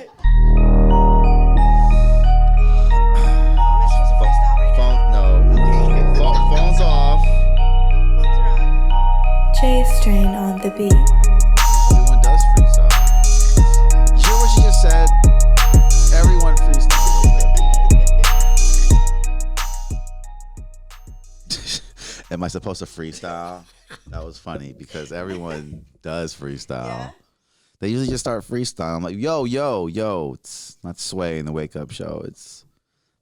I supposed to freestyle right now? Phone's off. Phones are off. J Strain on the beat. Everyone does freestyle. You hear what she just said? Everyone freestyles over there. Am I supposed to freestyle? That was funny because everyone does freestyle. Yeah. They usually just start freestyle. I'm like, yo. It's not Sway in the Wake Up Show. It's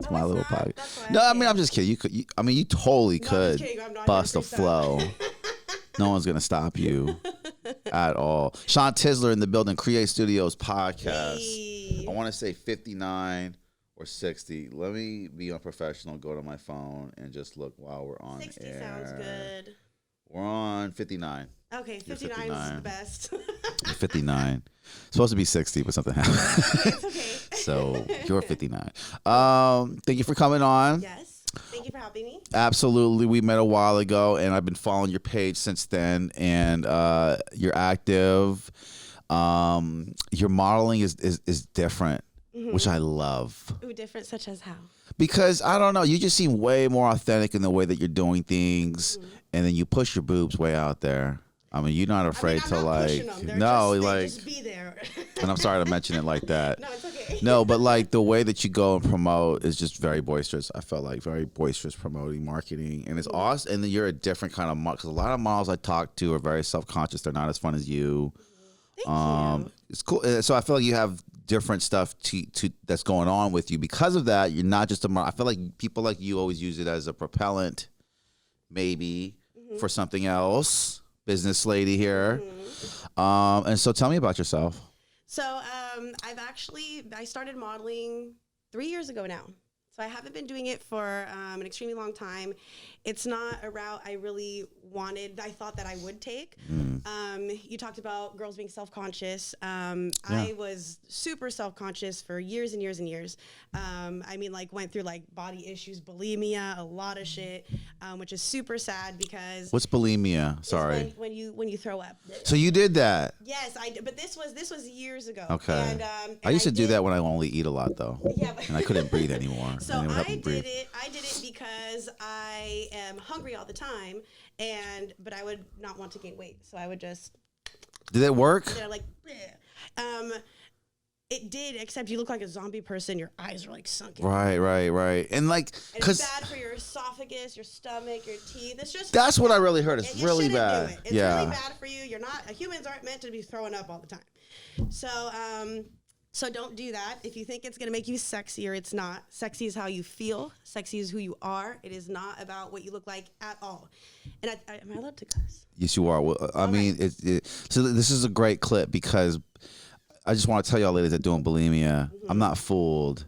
Oh, my it's little not? pocket. That's why No, I mean, can't. I'm just kidding. You totally No, I'm could just kidding. I'm not bust a gonna flow. freestyle. No one's gonna stop you at all. Chantizzler in the building. Create Studios podcast. Hey. I want to say 59 or 60. Let me be unprofessional. Go to my phone and just look while we're on 60 air. sounds good. We're on 59. Okay, 59 is 59. the best. 59. Supposed to be 60, but something happened. It's okay. So you're 59. Thank you for coming on. Yes. Thank you for having me. Absolutely. We met a while ago, and I've been following your page since then, and you're active. Your modeling is different, which I love. Ooh, different such as how? Because, I don't know, you just seem way more authentic in the way that you're doing things, and then you push your boobs way out there. I mean, you're not afraid I'm to, not like, pushing them. They're no, just, they like, just be there. and I'm sorry to mention it like that. No, it's okay. No, but like the way that you go and promote is just very boisterous. I felt like very boisterous promoting, marketing, and it's awesome. And then you're a different kind of model because a lot of models I talk to are very self-conscious. They're not as fun as you. Thank you. It's cool. So I feel like you have different stuff to that's going on with you. Because of that, you're not just a model. I feel like people like you always use it as a propellant, maybe for something else. Business lady here. And so tell me about yourself. So I started modeling 3 years ago now. So I haven't been doing it for an extremely long time. It's not a route I really I thought that I would take. You talked about girls being self-conscious. I was super self-conscious for years and years and years. I mean, like went through like body issues, bulimia, a lot of shit, which is super sad because What's bulimia? Sorry. when you throw up. So you did that. Yes, I did, but this was years ago. Okay. And, I used to do that when I only eat a lot though. Yeah, but And I couldn't breathe anymore. So and it would help I me breathe. did it because I am hungry all the time, but I would not want to gain weight, so I would just Did it work? like, bleh. It did, except you look like a zombie person. Your eyes are like sunken. Right. And like, And cause it's bad for your esophagus, your stomach, your teeth. It's just that's what I really heard. It's you really shouldn't bad. do it. It's Yeah. really bad for you. Humans aren't meant to be throwing up all the time. So don't do that. If you think it's gonna make you sexier, it's not. Sexy is how you feel. Sexy is who you are. It is not about what you look like at all. And am I allowed to cuss? Yes, you are. Well, I mean, so this is a great clip because I just want to tell y'all ladies that doing bulimia, I'm not fooled.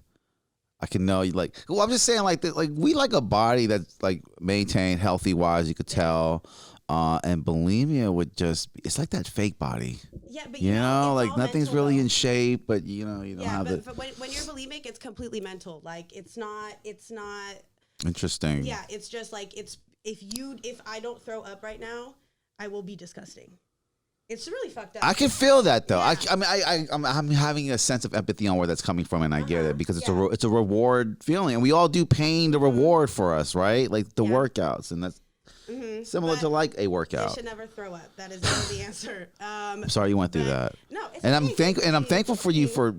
I can know you like. Well, I'm just saying like that. Like we like a body that's like maintained healthy wise. You could tell. And bulimia would it's like that fake body. Yeah, but You know, it's like all nothing's mental, really though. in shape, but you don't have but it. when you're bulimic, it's completely mental. Like it's not. Interesting. Yeah, it's just like if I don't throw up right now, I will be disgusting. It's really fucked up. I can feel that though. Yeah. I mean, I'm having a sense of empathy on where that's coming from, and I get it because it's a reward feeling, and we all do pain to reward for us, right? Like the workouts, and that's similar to like a You workout. should never throw up. That is never the answer. I'm sorry you went through that. No, it's And okay. I'm thankful for you for.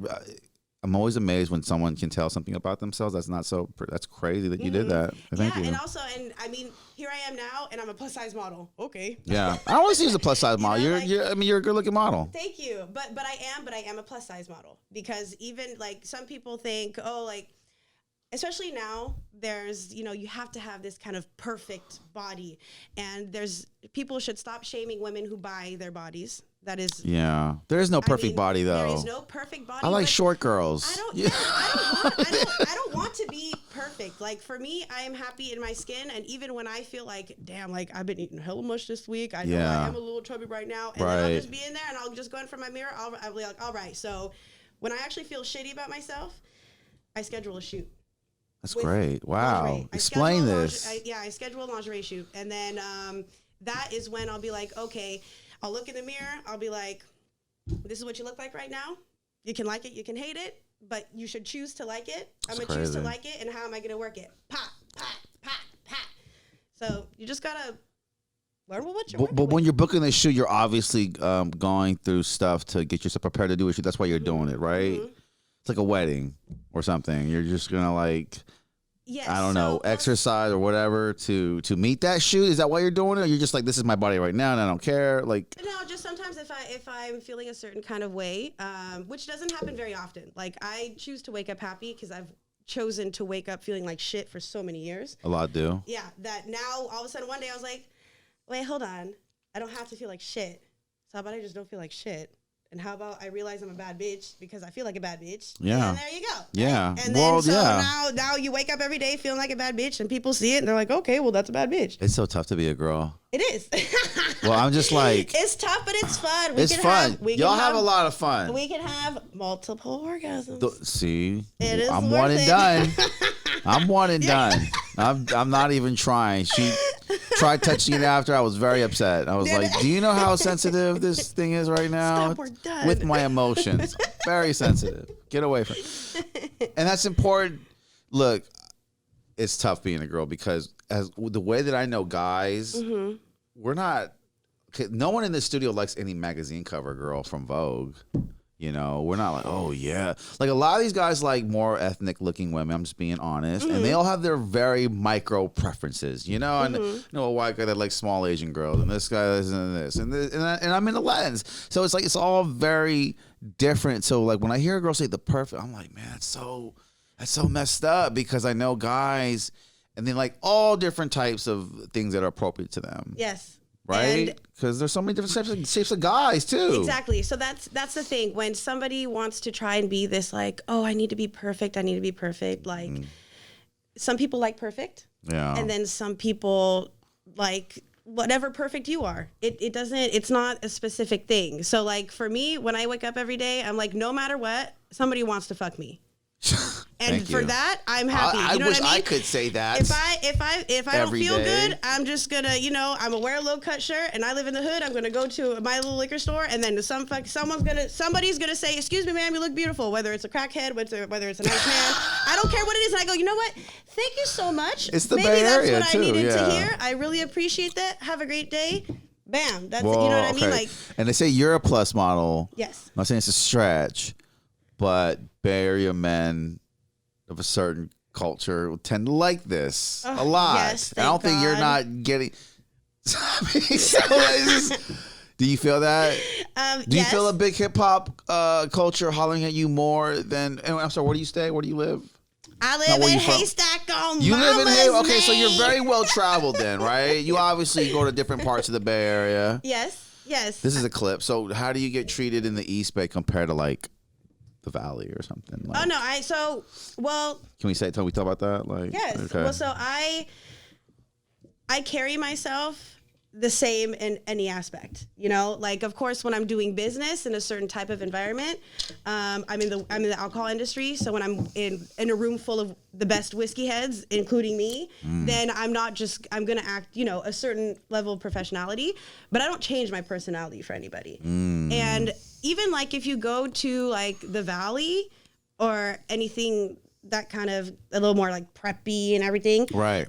I'm always amazed when someone can tell something about themselves. That's crazy that you did that. Thank you. And also, I mean, here I am now, and I'm a plus size model. Okay. Yeah, I always use a plus size model. know, You're a good looking model. Thank you, but I am a plus size model because even like some people think, oh, like, especially now, there's you have to have this kind of perfect body, and people should stop shaming women who buy their bodies. That is. Yeah, there is no perfect body though. There is no perfect body. I like but short girls. I don't want to be perfect. Like for me, I am happy in my skin, and even when I feel like, damn, like I've been eating hella much this week. I know I am a little chubby right now, and then I'll just be in there, and I'll just go in front of my mirror. I'll be like, all right. So when I actually feel shitty about myself, I schedule a shoot. That's great. Wow. Lingerie. Explain this. I schedule a lingerie shoot, and then that is when I'll be like, okay, I'll look in the mirror. I'll be like, this is what you look like right now. You can like it, you can hate it, but you should choose to like it. I'm That's gonna choose to crazy. like it, and how am I gonna work it? Pop, pop, pop, pop. So you just gotta learn what you're working But when with. you're booking this shoot, you're obviously going through stuff to get yourself prepared to do a shoot. That's why you're doing it, right? It's like a wedding or something. You're just gonna like, Yes, I don't know, so exercise or whatever to meet that shoot. Is that why you're doing it? Or you're just like, this is my body right now, and I don't care. Like, No, just sometimes if I'm feeling a certain kind of way, which doesn't happen very often. Like I choose to wake up happy because I've chosen to wake up feeling like shit for so many years. a lot do. Yeah, that now all of a sudden one day I was like, wait, hold on, I don't have to feel like shit. So how about I just don't feel like shit? And how about I realize I'm a bad bitch because I feel like a bad bitch? Yeah. And there you go. Yeah. Right? And Well, then so yeah. now you wake up every day feeling like a bad bitch, and people see it and they're like, okay, well that's a bad bitch. It's so tough to be a girl. It is. Well, I'm just like, It's tough, but it's fun. it's fun. We Y'all can have a lot of fun. We can have multiple orgasms. See, It is I'm worth one and it. done. I'm one and done. I'm not even trying. She tried touching it after. I was very upset. I was like, do you know how sensitive this thing is right now? Stop, we're done. With my emotions. Very sensitive. Get away from it. And that's important. Look, it's tough being a girl because as the way that I know guys, we're not, no one in the studio likes any magazine cover girl from Vogue. You know, we're not like, oh yeah. Like a lot of these guys like more ethnic looking women. I'm just being honest. And they all have their very micro preferences, you know? And you know, a white guy that likes small Asian girls, and this guy is in this, and I'm in the lens. So it's like it's all very different. So like when I hear a girl say the perfect, I'm like, man, that's so messed up because I know guys and then like all different types of things that are appropriate to them. Yes. Right? And Because there's so many different shapes of guys too. exactly. So that's the thing. When somebody wants to try and be this like, oh, I need to be perfect. I need to be perfect. Like some people like perfect. Yeah. And then some people like whatever perfect you are. It's not a specific thing. So like for me, when I wake up every day, I'm like, no matter what, somebody wants to fuck me. And Thank for you. that, I'm happy. I You know wish what I mean? I could say that. If I don't every feel day. good, I'm just gonna, you know, I'm gonna wear a low cut shirt and I live in the hood. I'm gonna go to my little liquor store and then somebody's gonna say, excuse me, ma'am, you look beautiful. Whether it's a crackhead, whether it's a nice man, I don't care what it is. And I go, you know what? Thank you so much. It's the Maybe Bay that's Area, what too, I needed yeah. to hear. I really appreciate that. Have a great day. Bam. That's Well, you know what I mean? okay. Like, and they say you're a plus model. yes. I'm not saying it's a stretch, but Bay Area men of a certain culture will tend to like this a lot. yes, And I don't thank think you're God. not getting. Do you feel that? Do you Yes. feel a big hip hop culture hollering at you more than? And I'm sorry. Where do you stay? Where do you live? I Not live where in you from. Haystack on You live in Mama's Hay. Okay, so you're Lane. very well traveled then, right? You obviously go to different parts of the Bay Area. Yes. Yes. This is a clip. So how do you get treated in the East Bay compared to like the Valley or something? Like, Oh no, well, can we talk about that? Like, yes. okay. Well, so I carry myself the same in any aspect, you know, like of course when I'm doing business in a certain type of environment, I'm in the alcohol industry. So when I'm in a room full of the best whiskey heads, including me, then I'm going to act, you know, a certain level of professionality, but I don't change my personality for anybody. And even like if you go to like the Valley or anything that kind of a little more like preppy and everything. Right.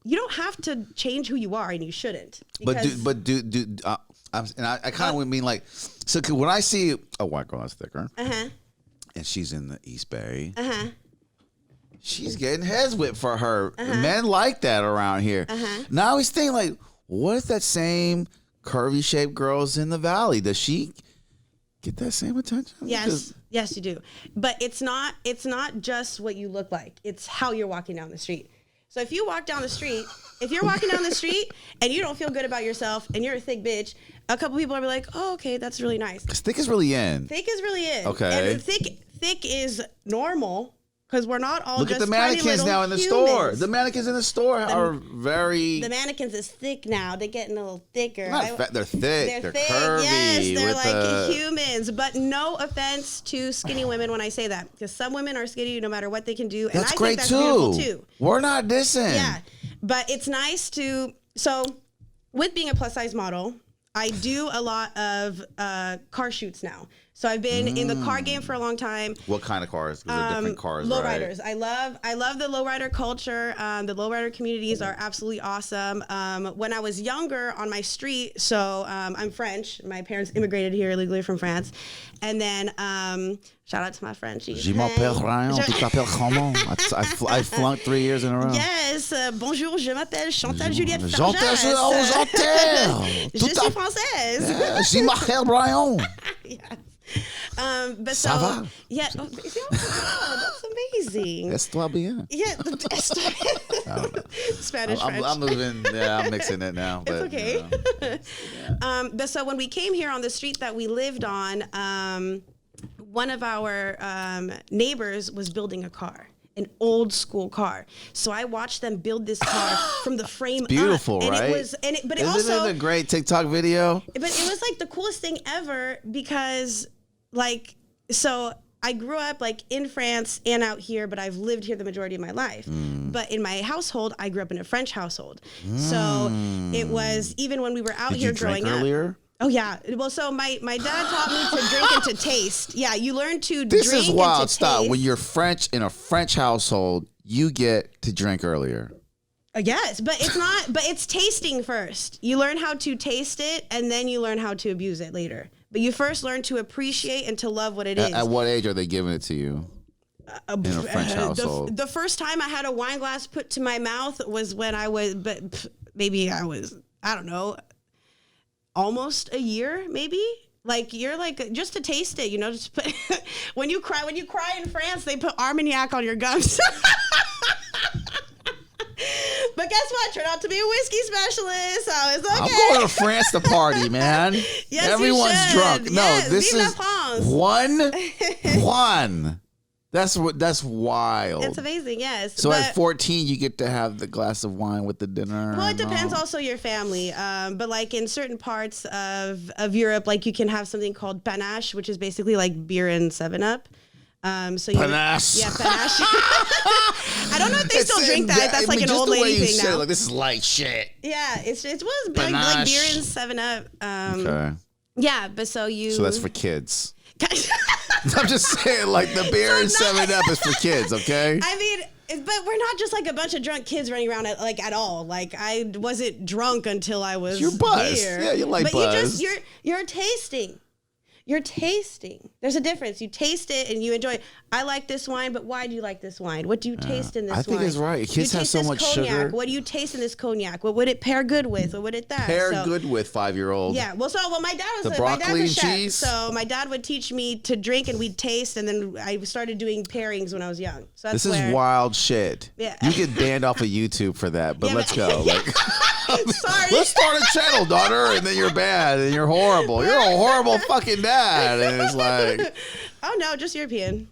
You don't have to change who you are, and you shouldn't. But do because- I kind of mean like, so when I see a white girl that's thicker, Uh-huh. and she's in the East Bay, Uh-huh. she's getting heads whipped for her. Men like that around here. Now I was thinking like, what if that same curvy shaped girl's in the Valley? Does she get that same attention? Yes, yes, you do. But it's not just what you look like. It's how you're walking down the street. So if you walk down the street, if you're walking down the street and you don't feel good about yourself and you're a thick bitch, a couple people are like, oh, okay, that's really nice. Because thick is really in. Thick is really it. Okay. And thick is normal because we're not all Look just at the tiny mannequins little now in the humans. store. The mannequins in the store are very. The mannequins is thick now. They're getting a little thicker. Not fat, they're thick. They're thick. curvy. Yes, they're with like the, humans. But no offense to skinny women when I say that, because some women are skinny no matter what they can do, and That's I great think that's beautiful too. too. We're not dissing. Yeah, but it's nice to. So, with being a plus size model, I do a lot of car shoots now. So I've been in the car game for a long time. What kind of cars? Because they're different cars, Lowriders. I love the lowrider culture. The lowrider communities are absolutely awesome. When I was younger on my street, so I'm French. My parents immigrated here illegally from France. And then shout out to my Frenchies. Je m'appelle Ryan, tu t'appelles comment? I flunked 3 years in a row. Yes. Bonjour, je m'appelle Chantal Juliette Chantal, Farjas. Je suis française. Je m'appelle Brian. Yes. But Ça va? Yeah, that's amazing. Est-toi bien? Yeah, Spanish, French. I'm moving. Yeah, I'm mixing it now. But, It's okay. You know. But so when we came here on the street that we lived on, one of our neighbors was building a car. An old school car. So I watched them build this car from the frame beautiful, up. And right? It was, but it Isn't also it a great TikTok video? But it was like the coolest thing ever because like, so I grew up like in France and out here, but I've lived here the majority of my life. But in my household, I grew up in a French household. So it was, even when we were out here growing up. Earlier? Oh yeah. Well, so my dad taught me to drink and to taste. Yeah, you learn to drink and to taste. This is wild stuff. When you're French in a French household, you get to drink earlier. Yes, but it's not. But it's tasting first. You learn how to taste it, and then you learn how to abuse it later. But you first learn to appreciate and to love what it is. At what age are they giving it to you? In a French household. The first time I had a wine glass put to my mouth was when I was, maybe I was, I don't know, almost a year, maybe. Like you're like just to taste it, you know. Just put, when you cry in France, they put Armagnac on your gums. But guess what? Turned out to be a whiskey specialist. So it's okay. I'm going to France to party, man. Yes, everyone's you should. drunk. No, Yes, this vive la is France. one. That's wild. It's amazing, yes. So at 14, you get to have the glass of wine with the dinner. Well, it depends also your family. But like in certain parts of Europe, like you can have something called panache, which is basically like beer and 7-Up. So Panache. Yeah, panache. I don't know if they still drink that. That's like an old lady thing now. Like, this is light shit. Yeah, it was like beer and 7-Up. Okay. Yeah, but so that's for kids. I'm just saying, like the beer and 7-Up is for kids. Okay. I mean, but we're not just like a bunch of drunk kids running around at all. Like I wasn't drunk until I was. You're buzzed. Here. Yeah, you like but buzz. You're tasting. You're tasting. There's a difference. You taste it and you enjoy it. I like this wine, but why do you like this wine? What do you taste in this wine? I think it's right. Kids have so much cognac. sugar. What do you taste in this cognac? What would it pair good with? What would it that? Pair good with 5-year-old. Yeah. Well, my dad was the broccoli and chef, cheese. so my dad would teach me to drink and we'd taste, and then I started doing pairings when I was young. So this is wild shit. Yeah. You get banned off of YouTube for that, but let's go. Yeah. Sorry. Let's start a channel, daughter, and then you're bad and you're horrible. You're a horrible fucking dad. And it's like, oh no, just European.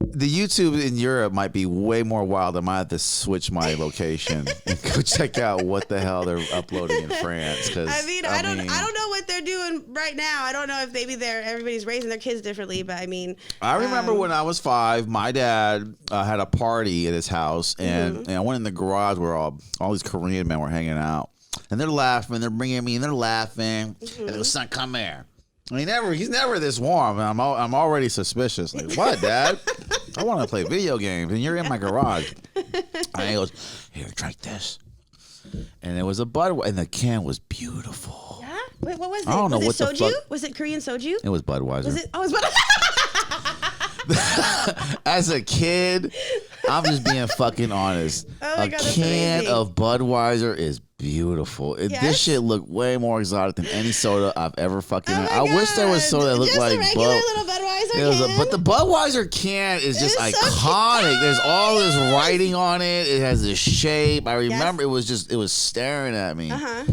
The YouTube in Europe might be way more wild. I might have to switch my location and go check out what the hell they're uploading in France. I don't know what they're doing right now. I don't know if maybe everybody's raising their kids differently, but I mean, I remember when I was 5, my dad had a party at his house, and I went in the garage where all these Korean men were hanging out, and they're laughing, they're bringing me, and they're laughing, and they go, "Son, come here." I mean, he's never this warm. I'm already suspicious. Like, what, Dad? I want to play video games, and you're in my garage. And he goes, "Here, drink this." And it was a Budweiser, and the can was beautiful. Yeah? Wait, what was it? I don't know was what it soju? the fuck. Was it Korean soju? It was Budweiser. Was it? Oh, it was Budweiser. As a kid, I'm just being fucking honest. Oh my a God, that's can amazing. of Budweiser is beautiful. Yes? This shit looked way more exotic than any soda I've ever fucking had. I God. wish there was soda that looked just like a regular little Budweiser can. but the Budweiser can is just It's so iconic. cute. There's all this writing on it. It has this shape. I remember Yes. it was staring at me. Uh-huh.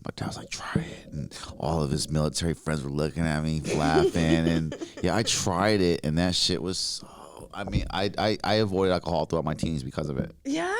My dad was like, "Try it," and all of his military friends were looking at me, laughing, and yeah, I tried it, and that shit was so. I mean, I avoided alcohol throughout my teens because of it. Yeah?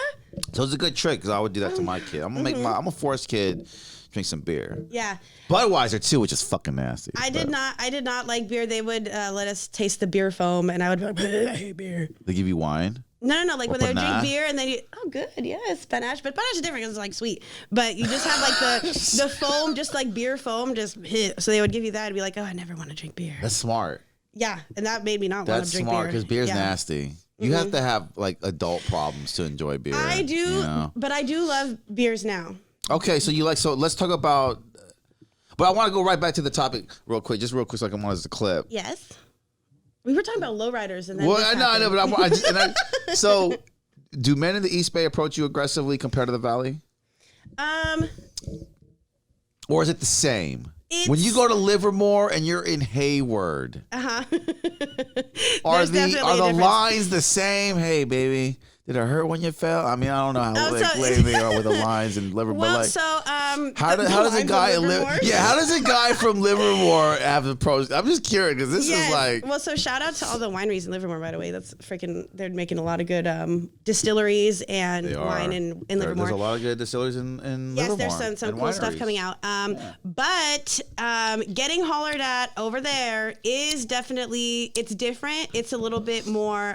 So it's a good trick because I would do that to my kid. I'm a forced kid drink some beer. Yeah. Budweiser too, which is fucking nasty. I did not like beer. They would let us taste the beer foam, and I would be like, "I hate beer." They give you wine. No. Like Or when they would drink panache? beer and then good, yes, panache. But panache is different because it's like sweet. But you just have like the foam, just like beer foam, just hit. So they would give you that and be like, oh, I never want to drink beer. That's smart. Yeah, and that made me not want That's to drink smart beer. because beer's Yeah. nasty. You have to have like adult problems to enjoy beer. I do, you know? but I do love beers now. Okay, so let's talk about. But I want to go right back to the topic real quick, so I can watch the clip. Yes. We were talking about lowriders and then. Well, this I know, happened. but so do men in the East Bay approach you aggressively compared to the Valley? Or is it the same? When you go to Livermore and you're in Hayward, are the lines the same? Hey, baby, did it hurt when you fell? I mean, I don't know how way they are with the lines in Livermore. Well, like, so how does a guy how does a guy from Livermore have approached? I'm just curious because this is like. Well, so shout out to all the wineries in Livermore, by the way. That's freaking. They're making a lot of good distilleries and wine in Livermore. There's a lot of good distilleries in Livermore. Yes, there's some cool stuff coming out. But getting hollered at over there is definitely it's different. It's a little bit more.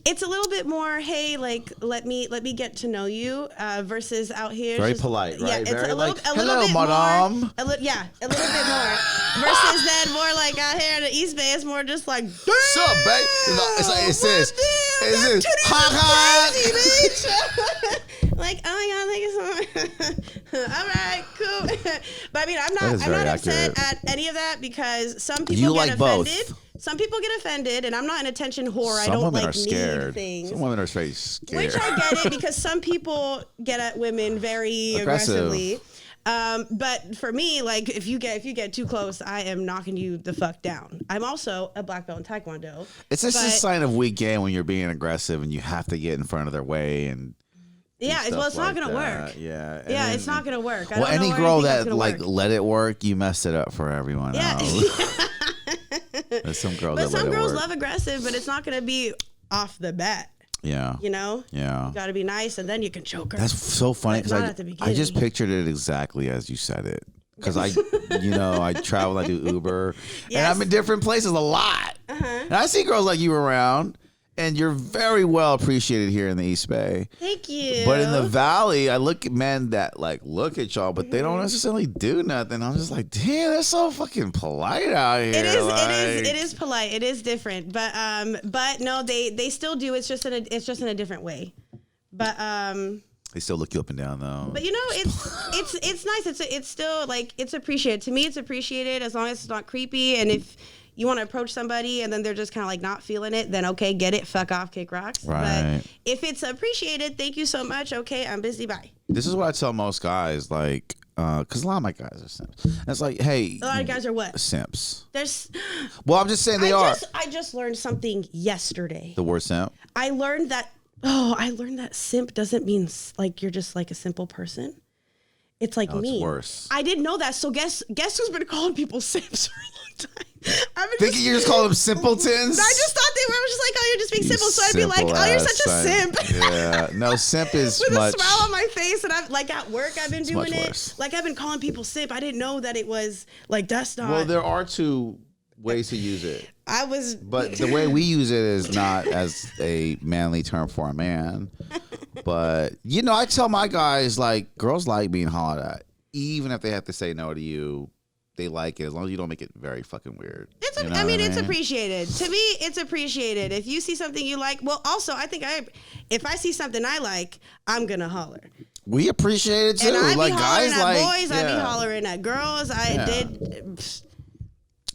It's a little bit more, hey, like let me get to know you, versus out here. Very polite, right? Yeah, it's very a little, like, a little hello, bit madame. more. A little bit more. Versus then more like out here in the East Bay, it's more just like, damn, what's up, babe? It's like it says, like, oh my god, thank you so much. All right, cool. But I mean, I'm not upset at any of that because some people get offended. Both. Some people get offended, and I'm not an attention whore. Some I don't women like are scared. need things. Some women are very scared. Which I get it because some people get at women very aggressively. But for me, like if you get too close, I am knocking you the fuck down. I'm also a black belt in Taekwondo. It's just a sign of weak game when you're being aggressive and you have to get in front of their way and. Yeah, well, it's not gonna that. work. Yeah, yeah, it's not gonna work. Well, any girl that like let it work, you messed it up for everyone else. There's some girls but that some let girls it work. love aggressive, but it's not gonna be off the bat. Yeah. You know? Yeah. You gotta be nice and then you can choke her. That's so funny because I just pictured it exactly as you said it. Because I travel, I do Uber, and I'm in different places a lot. And I see girls like you around, and you're very well appreciated here in the East Bay. Thank you. But in the Valley, I look at men that like look at y'all, but they don't necessarily do nothing. I'm just like, damn, they're so fucking polite out here. It is polite. It is different. But no, they still do. It's just in a different way. But they still look you up and down though. But you know, it's nice. It's still like it's appreciated. To me, it's appreciated as long as it's not creepy. And if you want to approach somebody and then they're just kind of like not feeling it, then okay, get it, fuck off, kick rocks. Right. But if it's appreciated, thank you so much. Okay, I'm busy. Bye. This is what I tell most guys, like, because a lot of my guys are simps. And it's like, hey, a lot of guys are what? Simps. Well, I'm just saying they are. I just learned something yesterday. The word simp. I learned that simp doesn't mean like you're just like a simple person. It's like me. It's worse. I didn't know that. So guess who's been calling people simps for a long time? Thinking you just call them simpletons? I just thought they were just like, oh, you're just being simple. So I'd be like, oh, you're such a simp. Yeah. No, simp is with much. a smile on my face, and I've like at work I've been doing it. Worse. Like I've been calling people simp. I didn't know that it was like that's not. Well, there are two ways to use it. But the way we use it is not as a manly term for a man. But I tell my guys like girls like being hollered at, even if they have to say no to you. They like it as long as you don't make it very fucking weird. It's appreciated. To me, it's appreciated. If you see something you like, well, also I think if I see something I like, I'm gonna holler. We appreciate it too. And I like be guys hollering like at boys, I be hollering at girls.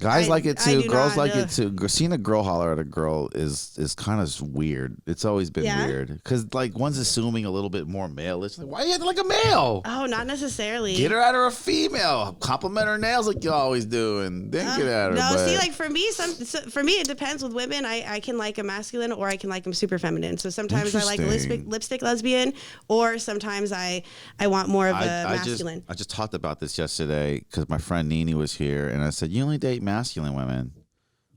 Guys like it too. Girls like it too. Seeing a girl holler at a girl is kind of weird. It's always been weird because like one's assuming a little bit more male. It's like, why you acting like a male? Oh, not necessarily. Get her at her a female. Compliment her nails like you always do, and then get at her. No, see, like for me, it depends with women. I can like a masculine or I can like them super feminine. So sometimes I like lipstick lesbian, or sometimes I want more of a masculine. I just talked about this yesterday because my friend Nini was here, and I said, you only date masculine women.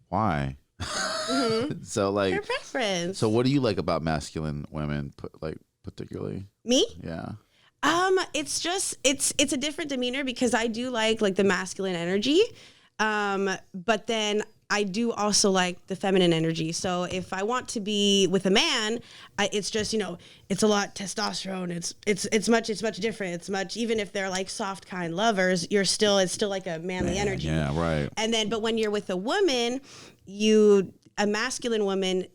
Why? Mm-hmm. So like your preference. So what do you like about masculine women, like particularly? Me? Yeah. It's just it's a different demeanor because I do like the masculine energy. But then I do also like the feminine energy. So if I want to be with a man, it's just, it's a lot testosterone. It's much different. It's much, even if they're like soft, kind lovers, it's still like a manly energy. Yeah, right. And then, but when you're with a woman, a masculine woman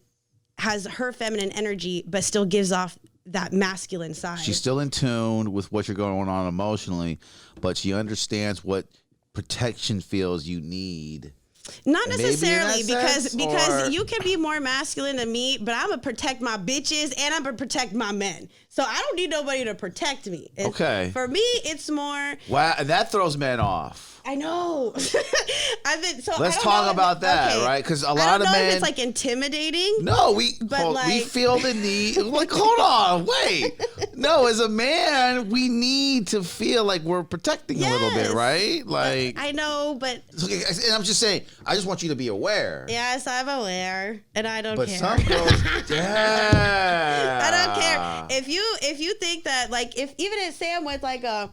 has her feminine energy, but still gives off that masculine side. She's still in tune with what you're going on emotionally, but she understands what protection feels you need. Not necessarily, sense, because you can be more masculine than me, but I'm gonna protect my bitches and I'm gonna protect my men. So I don't need nobody to protect me. Okay. For me, it's more. Wow, and that throws men off. I know. Let's talk about that, right? Because a lot of men. If it's like intimidating. No, we feel the need. Like, hold on, wait. No, as a man, we need to feel like we're protecting a little bit, right? Like, I know, but. And I'm just saying, I just want you to be aware. Yes, I'm aware, and I don't care. But some girls, yeah. I don't care. If you think that, like, if I'm with like a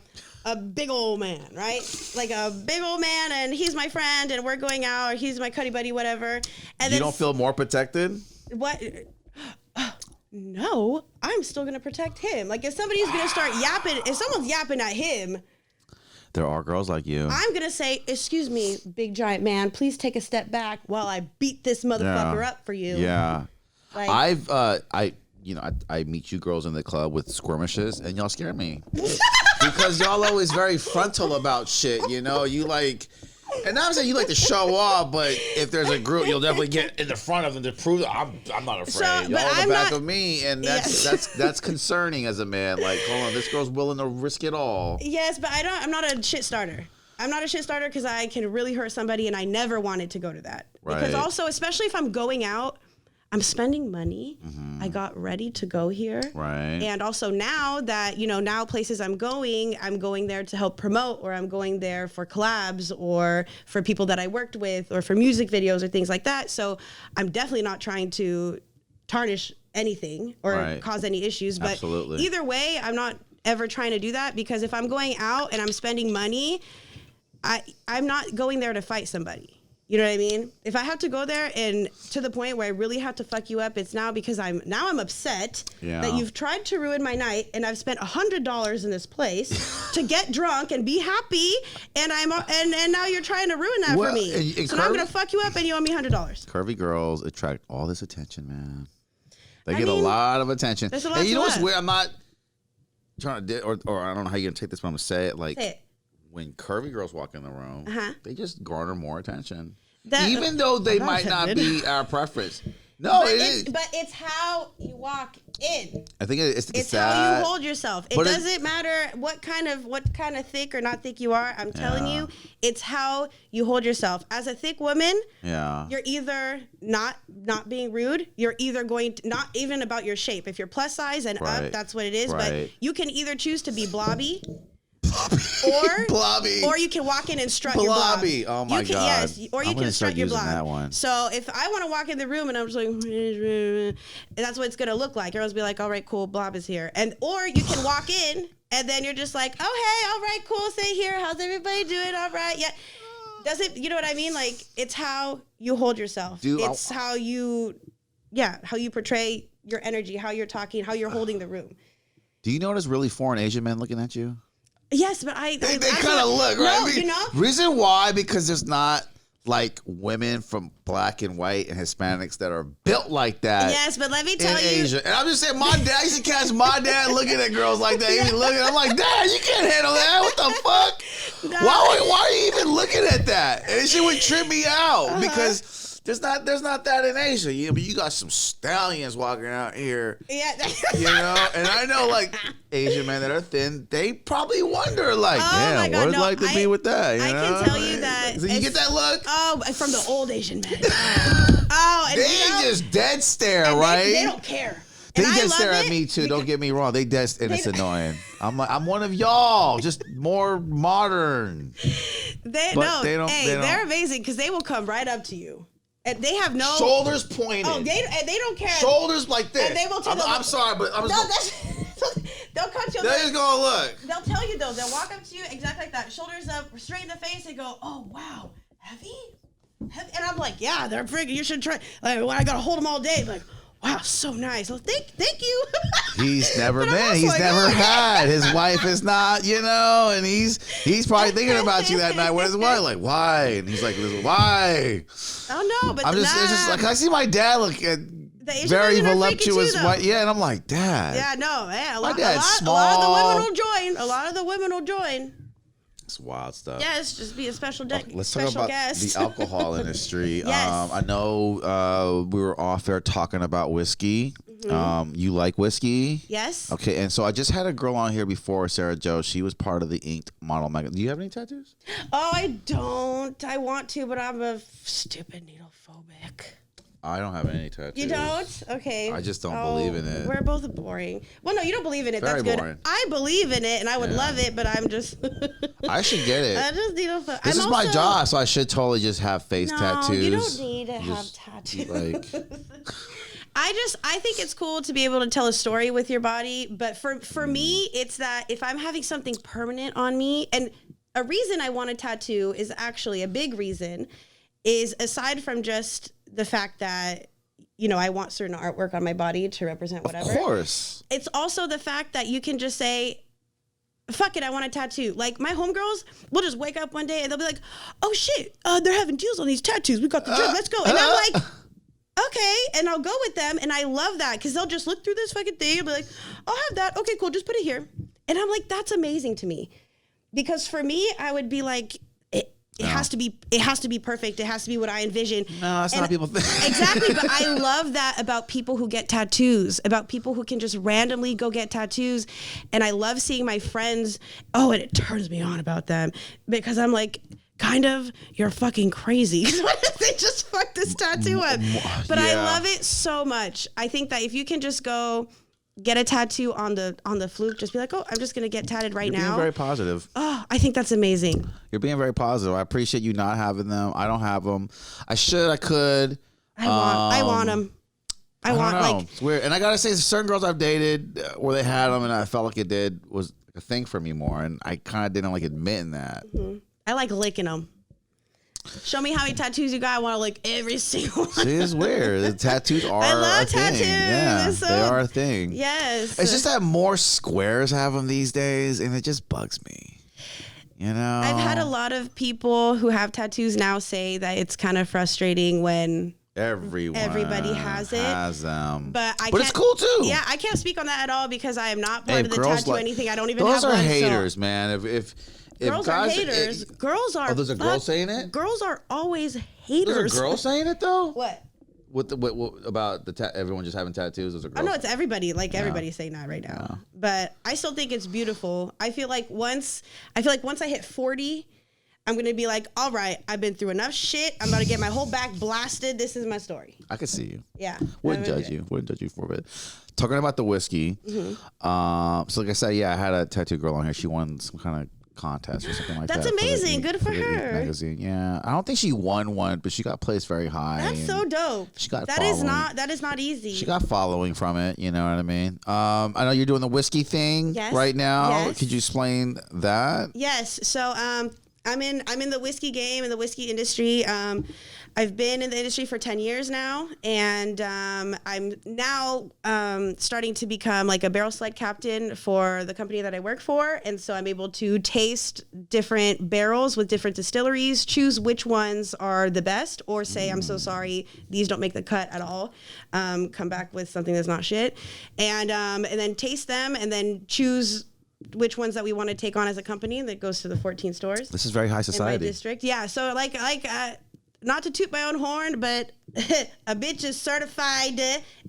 big old man, right? Like a big old man, and he's my friend, and we're going out, or he's my cuddy buddy, whatever. And you don't feel more protected? What? No, I'm still gonna protect him. Like if somebody's gonna start yapping, if someone's yapping at him, there are girls like you. I'm gonna say, "Excuse me, big giant man, please take a step back while I beat this motherfucker up for you." Yeah, like, I meet you girls in the club with skirmishes, and y'all scare me. Because y'all always very frontal about shit, you like, and I'm saying you like to show off, but if there's a group, you'll definitely get in the front of them to prove that I'm not afraid. Y'all in the back of me, and that's concerning as a man. Like, hold on, this girl's willing to risk it all. Yes, but I'm not a shit starter. I'm not a shit starter because I can really hurt somebody, and I never wanted to go to that. Right. Because also, especially if I'm going out, I'm spending money. I got ready to go here. Right. And also now that, now places I'm going there to help promote, or I'm going there for collabs or for people that I worked with or for music videos or things like that. So I'm definitely not trying to tarnish anything or cause any issues. But absolutely. Either way, I'm not ever trying to do that, because if I'm going out and I'm spending money, I'm not going there to fight somebody. You know what I mean? If I have to go there and to the point where I really have to fuck you up, it's now because I'm upset that you've tried to ruin my night, and I've spent $100 in this place to get drunk and be happy, and and now you're trying to ruin that for me. So now I'm gonna fuck you up, and you owe me $100. Curvy girls attract all this attention, man. They get a lot of attention. There's a lot. And you know what's weird? I'm not trying to, or I don't know how you're gonna take this, but I'm gonna say it. Like, when curvy girls walk in the room, they just garner more attention. Even though they might not be our preference. No, but it's how you walk in. I think it's how you hold yourself. It doesn't matter what kind of thick or not thick you are. I'm telling you, it's how you hold yourself. As a thick woman, you're either not being rude. You're either going to, not even about your shape. If you're plus size and up, that's what it is. But you can either choose to be blobby. Or you can walk in and strut your blob. Oh my god! Yes, or you can strut your blob. That one. So if I want to walk in the room and I'm just like, that's what it's gonna look like. Everyone's be like, "All right, cool, blob is here." Or you can walk in and then you're just like, "Oh hey, all right, cool, stay here. How's everybody doing? All right, yeah." Does it? You know what I mean? Like, it's how you hold yourself. It's how you portray your energy, how you're talking, how you're holding the room. Do you notice really foreign Asian men looking at you? Yes, but they kind of look, right? No, reason why, because there's not like women from black and white and Hispanics that are built like that. Yes, but let me tell you, Asia. And I'm just saying, my dad used to catch my dad looking at girls like that. He'd be looking, I'm like, Dad, you can't handle that. What the fuck? No. Why are you even looking at that? And it would trip me out because there's not that in Asia. But you got some stallions walking out here. Yeah. And I know like Asian men that are thin, they probably wonder like, damn, what it's like to be with that. I can tell you that. So you get that look? Oh, from the old Asian men. And they just dead stare, right? They don't care. They dead stare at me too. Don't get me wrong. They dead, and it's annoying. I'm one of y'all, just more modern. They're amazing because they will come right up to you. And they have no shoulders pointed. Oh, they don't care. Shoulders like this. And they will tell I'm sorry, but I'm they'll cut you. They're just gonna look. They'll tell you though. They'll walk up to you exactly like that, shoulders up, straight in the face, and go, "Oh wow, heavy." And I'm like, yeah, they're freaking. You should try. Like when I gotta hold them all day, like, wow, so nice. Well, thank you. He's never But I'm been. also He's like, never oh, had. His wife is not, and he's probably thinking about you that night. Where's his wife? Like, why? And he's like, why? Oh no, but It's just like I see my dad look at Asian very women are freaky voluptuous too, white. Yeah, and I'm like, Dad. Yeah, no, man. A My lot dad's of the women small. will join. A lot of the women will join. It's wild stuff. Yes, just be a special Let's special talk about guest. the alcohol industry. Yes. I know we were off there talking about whiskey. You like whiskey? Yes. Okay, and so I just had a girl on here before, Sarah Jo. She was part of the Inked model magazine. Do you have any tattoos? Oh, I don't. I want to, but I'm a stupid needle phobic. I don't have any tattoos. You don't? Okay. I just don't believe in it. We're both boring. Well, no, you don't believe in it. Very That's good. boring. I believe in it, and I would love it, but I'm just. I should get it. I just needle phobic. This is my job, so I should totally just have face tattoos. No, you don't need to have tattoos. Like, I think it's cool to be able to tell a story with your body, but for me, it's that if I'm having something permanent on me, and a reason I want a tattoo is actually a big reason, is aside from just the fact that I want certain artwork on my body to represent whatever. of course. It's also the fact that you can just say, fuck it, I want a tattoo. Like my homegirls will just wake up one day and they'll be like, oh shit, they're having deals on these tattoos. We got the drip, let's go. And I'm like, okay. And I'll go with them. And I love that because they'll just look through this fucking thing and be like, I'll have that. Okay, cool. Just put it here. And I'm like, that's amazing to me. Because for me, I would be like, it has to be perfect. It has to be what I envision. No, that's not people think. Exactly. But I love that about people who get tattoos, about people who can just randomly go get tattoos. And I love seeing my friends. Oh, and it turns me on about them because I'm like, kind of, you're fucking crazy. They just fucked this tattoo up. But I love it so much. I think that if you can just go get a tattoo on the fluke, just be like, oh, I'm just gonna get tatted right You're now. being very positive. Oh, I think that's amazing. You're being very positive. I appreciate you not having them. I don't have them. I should. I could. I want them. I want don't know. like It's weird. And I gotta say, certain girls I've dated where they had them, and I felt like it was a thing for me more, and I kind of didn't like admitting that. I like licking them. Show me how many tattoos you got. I want to lick every single one. See, it's weird. The tattoos are I love a thing. tattoos. Yeah, So, they are a thing. Yes. It's just that more squares have them these days, and it just bugs me. I've had a lot of people who have tattoos now say that it's kind of frustrating when everybody has it. Has them. But it's cool too. Yeah, I can't speak on that at all because I am not part of the tattoo anything. I don't even those have are one. haters, man. If girls guys, are haters. Girls are. Oh, there's a girl saying it? Girls are always haters. There's a girl saying it though? What? What about everyone just having tattoos? There's a girl. I know it's everybody. Like everybody's saying that right now. Yeah. But I still think it's beautiful. I feel like once I hit 40, I'm gonna be like, all right, I've been through enough shit. I'm about to get my whole back blasted. This is my story. I could see you. Yeah. Wouldn't judge you. Wouldn't judge you for it. Talking about the whiskey. So like I said, I had a tattoo girl on here. She won some kind of contest or something like that. That's amazing. Good for the Ink her. magazine. Yeah. I don't think she won one, but she got placed very high. That's so dope. She got that is not easy. She got following from it. You know what I mean? I know you're doing the whiskey thing right now. Yes. Could you explain that? Yes. So I'm in the whiskey game, in the whiskey industry. I've been in the industry for 10 years now, and I'm now starting to become like a barrel sled captain for the company that I work for. And so I'm able to taste different barrels with different distilleries, choose which ones are the best, or say, I'm so sorry, these don't make the cut at all. Come back with something that's not shit. And then taste them and then choose which ones that we want to take on as a company that goes to the 14 stores. This is very high society. In my district. Yeah. So like not to toot my own horn, but a bitch is certified,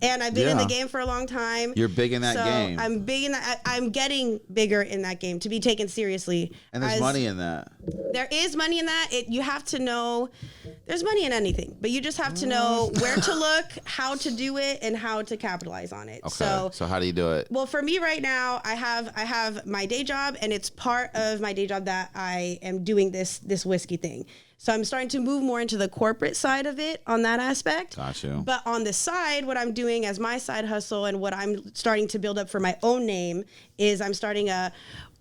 and I've been in the game for a long time. You're big in that game. I'm big in that. I'm getting bigger in that game to be taken seriously. And there's money in that. There is money in that. You have to know. There's money in anything, but you just have to know where to look, how to do it, and how to capitalize on it. Okay. So how do you do it? Well, for me right now, I have my day job, and it's part of my day job that I am doing this whiskey thing. So I'm starting to move more into the corporate side of it on that aspect. Got you. But on the side, what I'm doing as my side hustle and what I'm starting to build up for my own name is I'm starting a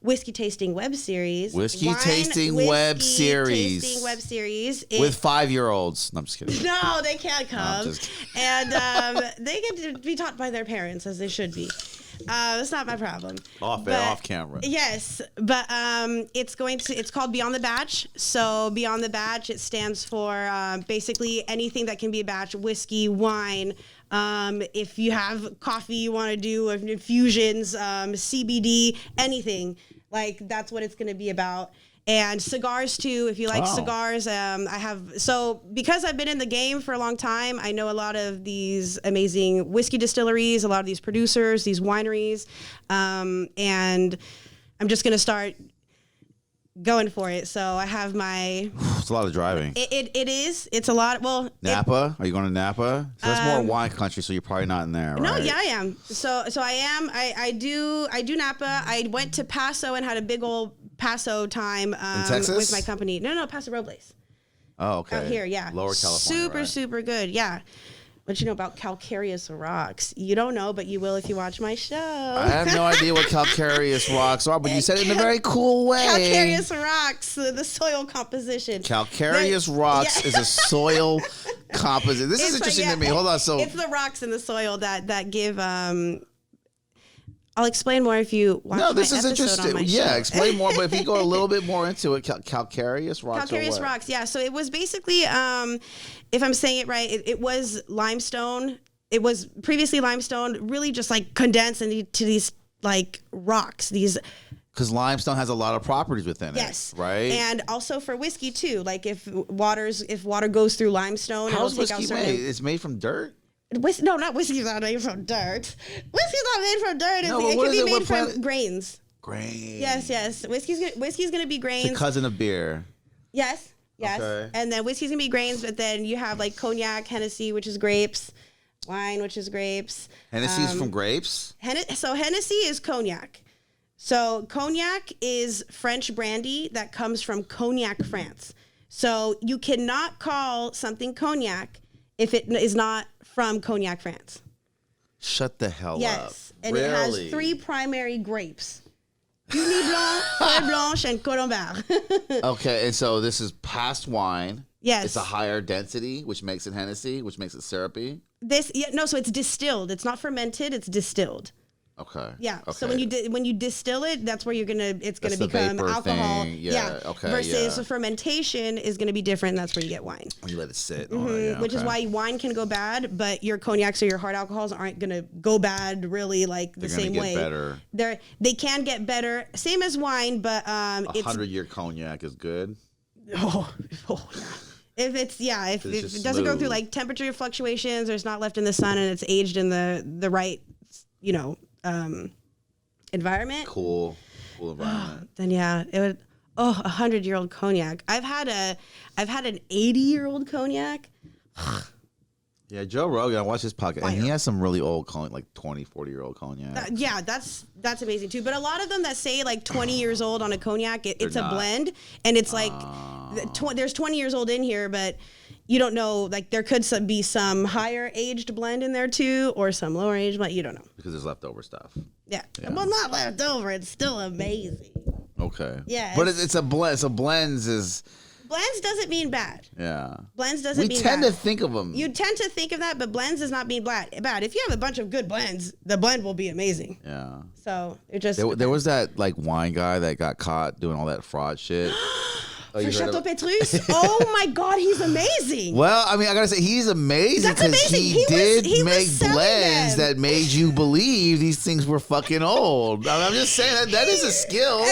whiskey tasting web series. Whiskey tasting web series. Tasting web series. With 5-year-olds. No, I'm just kidding. No, they can't come. just And they get to be taught by their parents, as they should be. That's not my problem. Off camera. Yes, but it's called Beyond the Batch. So Beyond the Batch, it stands for basically anything that can be a batch: whiskey, wine. If you have coffee, you want to do infusions, CBD, anything, like that's what it's going to be about. And cigars too, if you like cigars. Because I've been in the game for a long time, I know a lot of these amazing whiskey distilleries, a lot of these producers, these wineries, and I'm just going to start going for it. So I have my... It's a lot of driving. It is. It's a lot. Well, Napa? Are you going to Napa? So that's more wine country, so you're probably not in there, right? No, yeah, I am. So I am. I do Napa. I went to Paso and had a big old Paso time in Texas? With my company. No, Paso Robles. Oh, okay. Out here, yeah. Lower California, Super good, yeah. What you know about calcareous rocks? You don't know, but you will if you watch my show. I have no idea what calcareous rocks are, but you said it in a very cool way. Calcareous rocks, the soil composition. Calcareous rocks is a soil composition. This is interesting to me. Hold on. So it's the rocks in the soil that give. I'll explain more if you watch no, this my is episode interesting. on my Yeah, show. explain more. But if you go a little bit more into it, calcareous rocks. Calcareous rocks, yeah. So it was basically, if I'm saying it right, it was limestone. It was previously limestone, really just like condensed into these like rocks. These. Because limestone has a lot of properties within yes. it, right? And also for whiskey too. Like if water goes through limestone, how's it'll take whiskey out certain. made? It's made from dirt. No, not whiskey's not made from dirt. Whiskey's not made from dirt. No, it what can is be it? What made plant? from grains. Grains. Yes. Whiskey's gonna be grains. It's a cousin of beer. Yes. Okay. And then whiskey's gonna be grains, but then you have like cognac, Hennessy, which is grapes, wine, which is grapes. Hennessy's from grapes? So Hennessy is cognac. So cognac is French brandy that comes from Cognac, France. So you cannot call something cognac if it is not from Cognac, France. Shut the hell up. Yes. And really? it has 3 primary grapes. Uni Blanc, Feuille Blanche, and Colombard. Okay, and so this is past wine. Yes. It's a higher density, which makes it Hennessy, which makes it syrupy. So it's distilled. It's not fermented, it's distilled. Okay. Yeah. Okay. So when you distill it, that's where it's gonna the become vapor alcohol. thing. Yeah. Okay. Versus yeah. fermentation is gonna be different. And that's where you get wine. When you let it sit. Which is why wine can go bad, but your cognacs or your hard alcohols aren't gonna go bad really like the same way. Better. They can get better, same as wine, but 100-year cognac is good. Oh. If it doesn't go through like temperature fluctuations, or it's not left in the sun, and it's aged in the right, environment. Cool environment. Then it would. 100-year-old cognac. I've had an 80-year-old cognac. Yeah, Joe Rogan, I watched his podcast, and he has some really old cognac, like 20, 40-year-old cognac. That's amazing too. But a lot of them that say like 20 years old on a cognac, it's a blend, and it's like there's 20 years old in here, but you don't know. Like there could be some higher aged blend in there too, or some lower aged blend. You don't know because there's leftover stuff. Yeah. Well, not leftover. It's still amazing. Okay. Yeah. But it's a blend. So blends doesn't mean bad. Yeah. Blends doesn't mean bad. We tend to think of them. You tend to think of that, but blends does not mean bad. If you have a bunch of good blends, the blend will be amazing. Yeah. So it just there was that like wine guy that got caught doing all that fraud shit. For Chateau Petrus? Oh my God, he's amazing. Well, I mean, I gotta say he's amazing because he did make blends that made you believe these things were fucking old. I'm just saying that is a skill.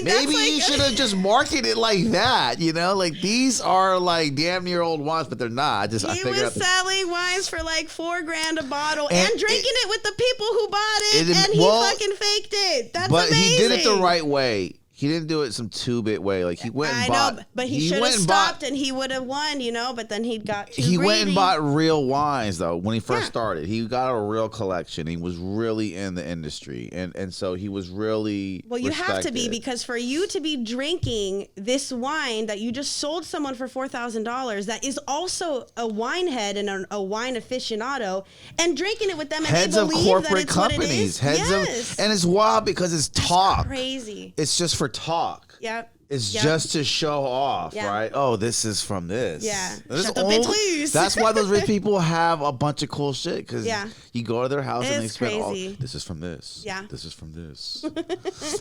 Maybe he should have just marketed it like that. Like these are like damn near old wines, but they're not. He was selling wines for like $4,000 a bottle and drinking it with the people who bought it, and he fucking faked it. That's amazing. He did it the right way. he didn't do it some 2-bit way. Like he went and I bought. know, but he should have stopped and he would have won, but then he got too He greedy. went and bought real wines though when he first started. He got a real collection. He was really in the industry, and so he was really well. You have to be, respected. because for you to be drinking this wine that you just sold someone for $4,000, that is also a wine head and a wine aficionado, and drinking it with them, and Heads they of believe corporate that it's companies, what it is. heads Yes. of, and it's wild because it's talk. Crazy. It's just for talk. Yep. It's Yep. just to show off, Yeah. right? Oh, this is from this. Yeah. This Shut the bitch loose. That's why those rich people have a bunch of cool shit, because Yeah. you go to their house and they It's spend all. crazy. This is from this. Yeah. This is from this.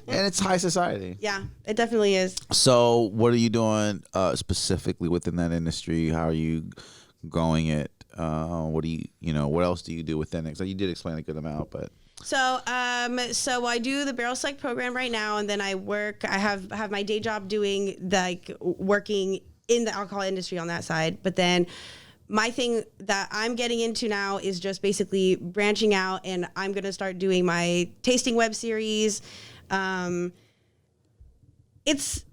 And it's high society. Yeah, it definitely is. So, what are you doing specifically within that industry? How are you growing it? What do what else do you do within it? 'Cause you did explain a good amount, but. So, so I do the barrel select program right now, and then I have my day job doing working in the alcohol industry on that side. But then my thing that I'm getting into now is just basically branching out, and I'm going to start doing my tasting web series. It's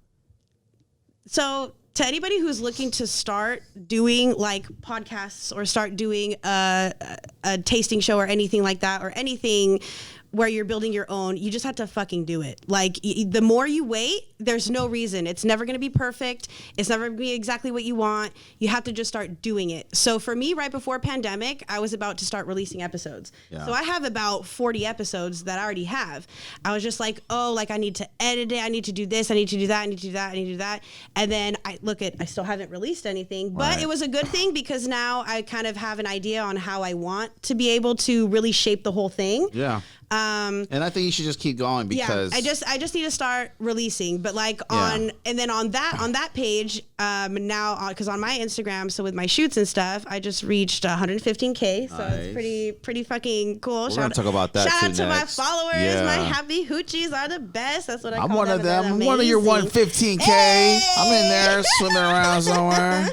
so to anybody who's looking to start doing like podcasts or start doing a tasting show or anything like that, or anything where you're building your own, you just have to fucking do it. Like the more you wait, there's no reason. It's never going to be perfect. It's never going to be exactly what you want. You have to just start doing it. So for me, right before pandemic, I was about to start releasing episodes. Yeah. So I have about 40 episodes that I already have. I was just like, oh, like I need to edit it. I need to do this. I need to do that. I need to do that. I need to do that. And then I still haven't released anything, but Right. it was a good thing because now I kind of have an idea on how I want to be able to really shape the whole thing. Yeah. And I think you should just keep going because I just need to start releasing, but like on that page now, because on my Instagram, so with my shoots and stuff, I just reached 115K, so Nice. it's pretty fucking cool. We're gonna talk about that Shout too out to next. my followers. Yeah. My happy hoochies are the best. That's what I I'm call one them. of them. and I'm they're one of your amazing. 115K. Hey! I'm in there swimming around somewhere.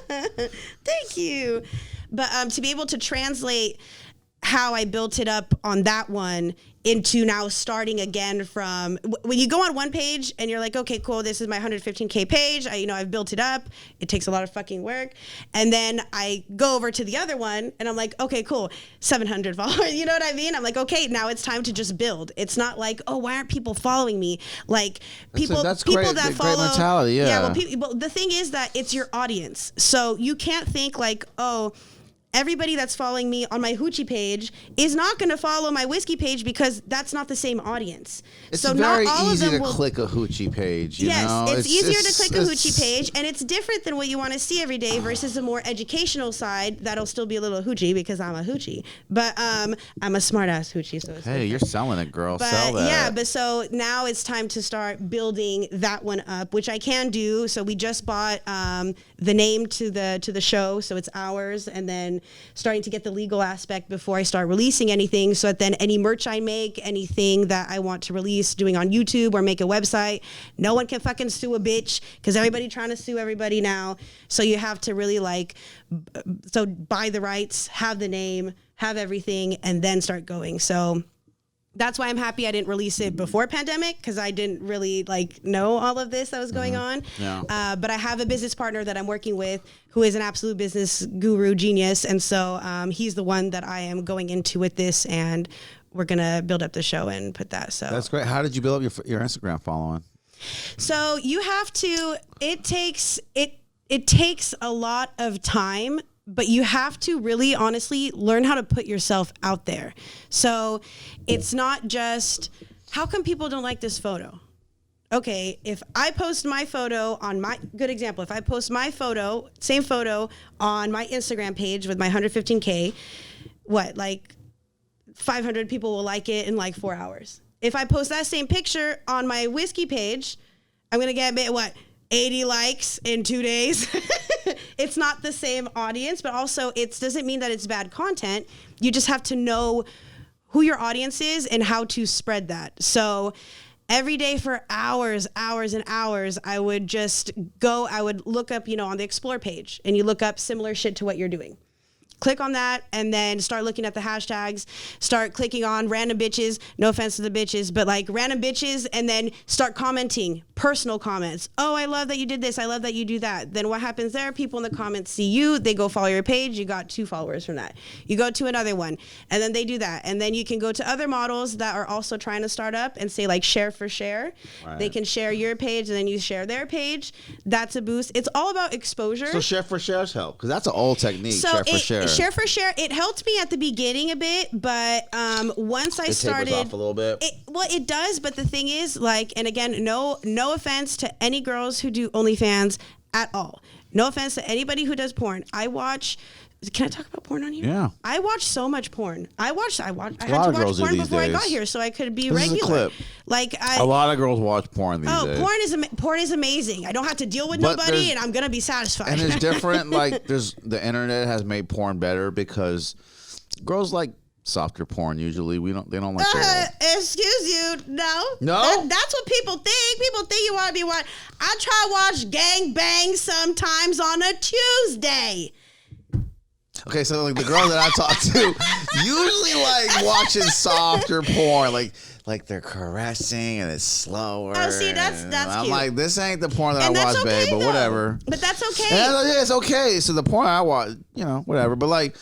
Thank you. But to be able to translate how I built it up on that one into now starting again from when you go on one page and you're like, okay, cool, this is my 115K page. I've built it up. It takes a lot of fucking work. And then I go over to the other one and I'm like, okay, cool, 700 followers. You know what I mean? I'm like, okay, now it's time to just build. It's not like, oh, why aren't people following me? Like people That's people great, that great follow. mentality, yeah. Well, the thing is that it's your audience. So you can't think like, oh, everybody that's following me on my hoochie page is not going to follow my whiskey page because that's not the same audience. It's so very not all easy of them to will click a hoochie page. You Yes, know? it's easier to click a it's- hoochie page, and it's different than what you want to see every day versus a more educational side that'll still be a little hoochie because I'm a hoochie. But I'm a smart ass hoochie, so it's Hey, different. you're selling it, girl. But Sell that. yeah, but so now it's time to start building that one up, which I can do. So we just bought the name to the show, so it's ours, and then starting to get the legal aspect before I start releasing anything, so that then any merch I make, anything that I want to release, doing on YouTube or make a website, no one can fucking sue a bitch because everybody trying to sue everybody now. So you have to really so buy the rights, have the name, have everything, and then start going. So that's why I'm happy I didn't release it before pandemic, because I didn't really know all of this that was going on. Yeah. But I have a business partner that I'm working with who is an absolute business guru genius. And so he's the one that I am going into with this, and we're going to build up the show and put that. So That's great. How did you build up your Instagram following? So you have to, it takes a lot of time, but you have to really honestly learn how to put yourself out there. So it's not just, how come people don't like this photo? Okay, if I post my photo on good example, if I post my photo, same photo on my Instagram page with my 115K, 500 people will like it in 4 hours. If I post that same picture on my whiskey page, I'm going to get 80 likes in 2 days. It's not the same audience, but also it doesn't mean that it's bad content. You just have to know who your audience is and how to spread that. So every day for hours and hours, I would just I would look up, on the explore page, and you look up similar shit to what you're doing. click on that and then start looking at the hashtags, start clicking on random bitches, no offense to the bitches, but like random bitches, and then start commenting personal comments. Oh, I love that you did this. I love that you do that. Then what happens there? People in the comments see you, they go follow your page. You got 2 followers from that. You go to another one and then they do that. And then you can go to other models that are also trying to start up and say like share for share. Right. They can share your page and then you share their page. That's a boost. It's all about exposure. So share for shares help because that's an old technique. So share for share. Share for share, it helped me at the beginning a bit, but once I started, tapers off a little bit. It does. But the thing is, like, and again, no offense to any girls who do OnlyFans at all. No offense to anybody who does porn. I watch. Can I talk about porn on here? Yeah. I watch so much porn. I had to watch porn before I got here so I could be This is a regular. clip. Like A lot of girls watch porn these days. Porn is amazing. I don't have to deal with But nobody, and I'm gonna be satisfied. And it's different. Like the internet has made porn better because girls like softer porn usually. They don't like Excuse you, no. That's what people think. People think you want to be what? I try to watch gang bang sometimes on a Tuesday. Okay, so like the girls that I talk to usually like watching softer porn, like they're caressing and it's slower. Oh, see, that's I'm cute. like, this ain't the porn that And I that's watch, okay, babe, but though. whatever. But that's okay. Yeah, it's okay. So the porn I watch, whatever. But like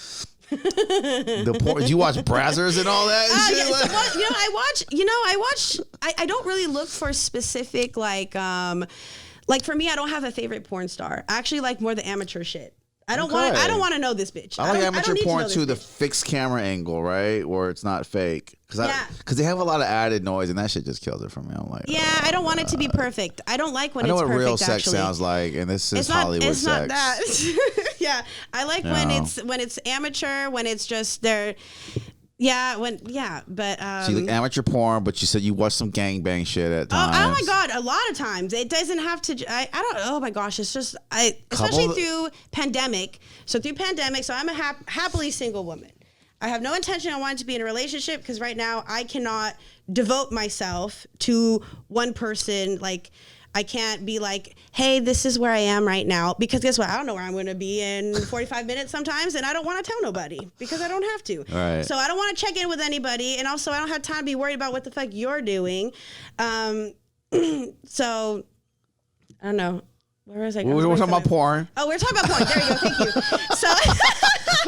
the porn, do you watch Brazzers and all that? And shit? Yeah, well, I watch. I don't really look for specific like for me, I don't have a favorite porn star. I actually like more the amateur shit. I don't want to know this bitch. I like amateur porn too, the bitch. fixed camera angle, right? Where it's not fake. Because they have a lot of added noise and that shit just kills it for me. I'm like, I don't want it to be perfect. I don't like when I know it's what perfect, real sex actually. sounds like, and this is Hollywood sex. It's not that. Yeah, I like when it's amateur, when it's just their. But so you like amateur porn, but you said you watch some gangbang shit at times. Oh my god, a lot of times it doesn't have to. I don't. Oh my gosh, it's just especially through pandemic. So I'm a happily single woman. I have no intention on wanting to be in a relationship because right now I cannot devote myself to one person. Like I can't be like, hey, this is where I am right now. Because guess what? I don't know where I'm going to be in 45 minutes sometimes. And I don't want to tell nobody because I don't have to. Right. So I don't want to check in with anybody. And also I don't have time to be worried about what the fuck you're doing. So I don't know. Where was I going? We were talking about porn. Oh, we're talking about porn. There you go. Thank you. So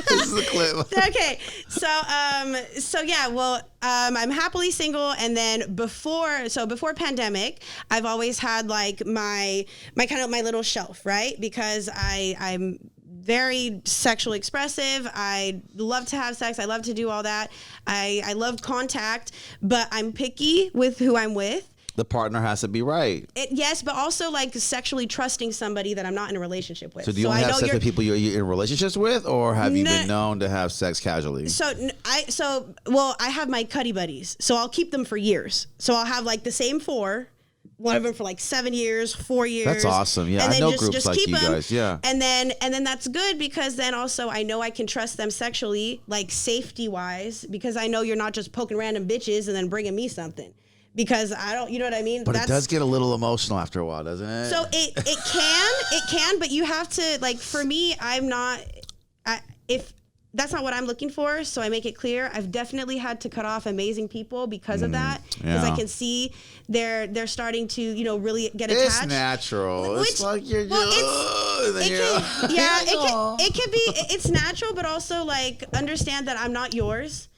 This is the clip. Okay. So yeah, well, I'm happily single. And then before pandemic, I've always had like my kind of my little shelf, right? Because I'm very sexually expressive. I love to have sex. I love to do all that. I love contact, but I'm picky with who I'm with. The partner has to be right. Yes, but also like sexually trusting somebody that I'm not in a relationship with. So do you only have sex with people you're in relationships with, or have you been known to have sex casually? I have my cuddy buddies, so I'll keep them for years. So I'll have like the same 4, one of them for like 7 years, 4 years. That's awesome. Yeah, and I know groups like you guys. Yeah, and then that's good because then also I know I can trust them sexually, like safety wise, because I know you're not just poking random bitches and then bringing me something. Because I don't, you know what I mean? But it does get a little emotional after a while, doesn't it? So it can, but you have to, like, for me, if that's not what I'm looking for, so I make it clear. I've definitely had to cut off amazing people because of that. Because I can see they're starting to, really get attached. It's natural. It's like you're it's natural, but also, like, understand that I'm not yours.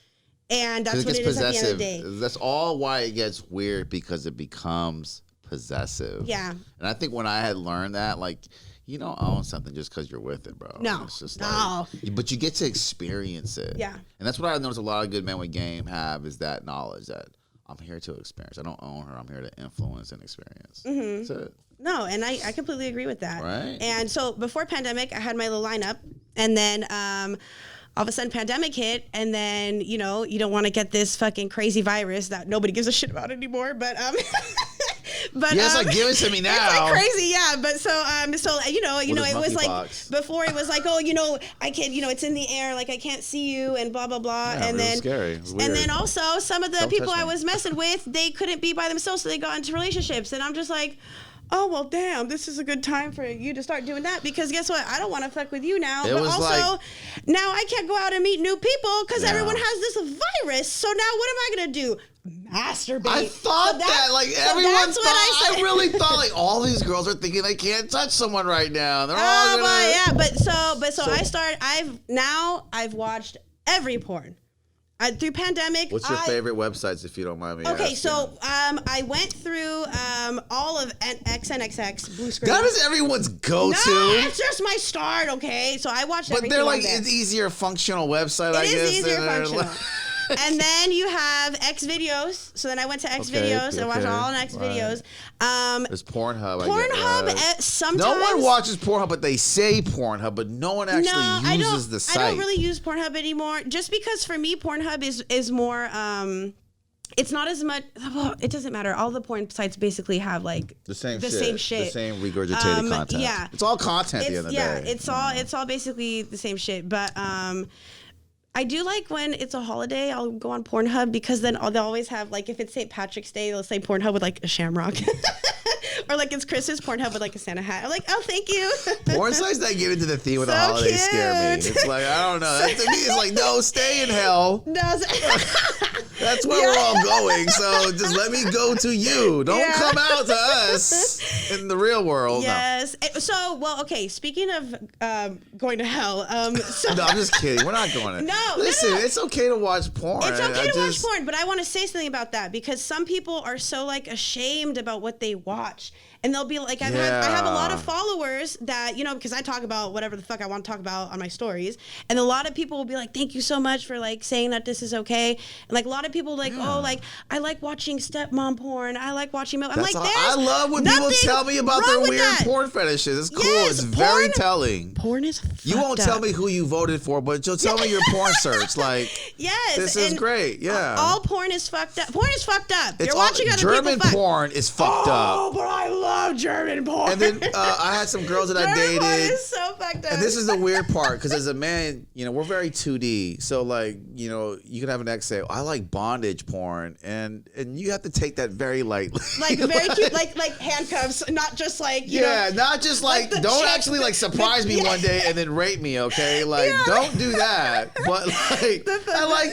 And that's what it is at the end of the day. That's all why it gets weird, because it becomes possessive. Yeah. And I think when I had learned that, like, you don't own something just because you're with it, bro. No. It's just but you get to experience it. Yeah. And that's what I noticed a lot of good men with game have, is that knowledge that I'm here to experience. I don't own her. I'm here to influence and experience. Mm-hmm. That's it. No, and I completely agree with that. Right. And so before pandemic, I had my little lineup, and then all of a sudden pandemic hit, and then, you don't want to get this fucking crazy virus that nobody gives a shit about anymore, but yes, like, give it to me now. It's like crazy, yeah. But so it was like box? Before it was like, I can't, it's in the air, like I can't see you and blah blah blah. Yeah, and then scary. It was weird. And then also some of the Don't people touch I me. was messing with, they couldn't be by themselves, so they got into relationships, and I'm just like, oh, well, damn, this is a good time for you to start doing that because guess what? I don't want to fuck with you now. It but was also, like- now I can't go out and meet new people because Yeah. everyone has this virus. So now what am I going to do? Masturbate. I thought So that, like, so everyone that's thought, what I I said. really thought, like, all these girls are thinking they can't touch someone right now. They're all Oh, gonna... but yeah, but so So- I've watched every porn. Through pandemic. What's your favorite websites, if you don't mind me Okay, asking? so I went through all of XNXX Blue Screen. That is everyone's go-to. No, it's just my start, okay? So I watched but everything they're like, on there. it's easier functional website, I It guess. is easier than they're functional. like- And then you have X videos. So then I went to X Okay, videos. I watched okay, all on X right. videos. There's Pornhub. Pornhub, sometimes. No one watches Pornhub, but they say Pornhub, but no one actually uses the site. I don't really use Pornhub anymore. Just because for me, Pornhub is more. It's not as much. Well, it doesn't matter. All the porn sites basically have like the same shit. The same regurgitated content. Yeah, it's all content at the end of the day. It's all basically the same shit. But I do like when it's a holiday, I'll go on Pornhub because then they'll always have, like, if it's St. Patrick's Day, they'll say Pornhub with, like, a shamrock. Or, like, it's Christmas, Pornhub with, like, a Santa hat. I'm like, oh, thank you. Porn sites that get into the theme of the So holidays scare me. cute. It's like, I don't know. That, to me, it's like, no, stay in hell. No, That's where we're all going. So just let me go to you. Don't Yeah. come out to us in the real world. yes. So, well, okay, speaking of going to hell. So No, I'm just kidding. We're not going to. No, Listen, no. it's okay to watch porn. It's okay I to watch just- porn, but I want to say something about that because some people are so like ashamed about what they watch. And they'll be like, I have a lot of followers that, you know, because I talk about whatever the fuck I want to talk about on my stories. And a lot of people will be like, thank you so much for like saying that this is okay. And like a lot of people like, oh, like I like watching stepmom porn. I like watching. I'm like, I love when people tell me about their weird porn fetishes. It's cool. Yes, It's very telling. Porn is fucked You won't up. tell me who you voted for, but you'll tell me your porn search. Like, Yes. this is and great. Yeah. All porn is fucked up. Porn is fucked up. It's You're all, watching other German people fuck. porn is fucked up. Oh, but I love German porn. And then I had some girls that I German porn dated. is so fucked up. And this is the weird part, because as a man, you know, we're very 2D. So, like, you know, you can have an ex say, I like bondage porn. And you have to take that very lightly. like very cute, like handcuffs, not just like you know, not just like the don't chick- actually like surprise me Yeah. one day and then rape me, okay? Like Yeah. don't do that. But like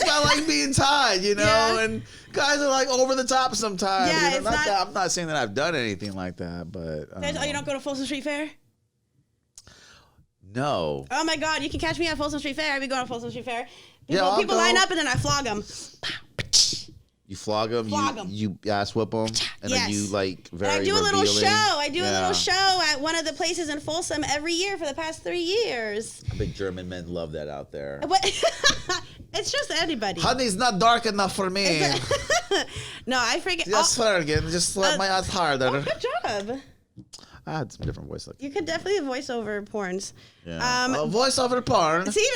I like being tied, you know, Yeah. and guys are like over the top sometimes. Yeah, you know? it's not not- that I'm not saying that I've done anything like that, but Oh, you don't go to Folsom Street Fair? no. Oh my God, you can catch me at Folsom Street Fair. I be going to Folsom Street Fair. Yeah, People, I'll people go. line up and then I flog them. You flog them, Flog 'em. you ass whip them, and then you Yes. like And very I do a little revealing. show. I do a Yeah. little show at one of the places in Folsom every year for the past 3 years. I think German men love that out there. What? It's just anybody. Honey's not dark enough for me. No, I forget. Just again, just let my ass harder. Oh, good job. I had some different voice like You could definitely voice over porns. yeah. Voice over porn. See,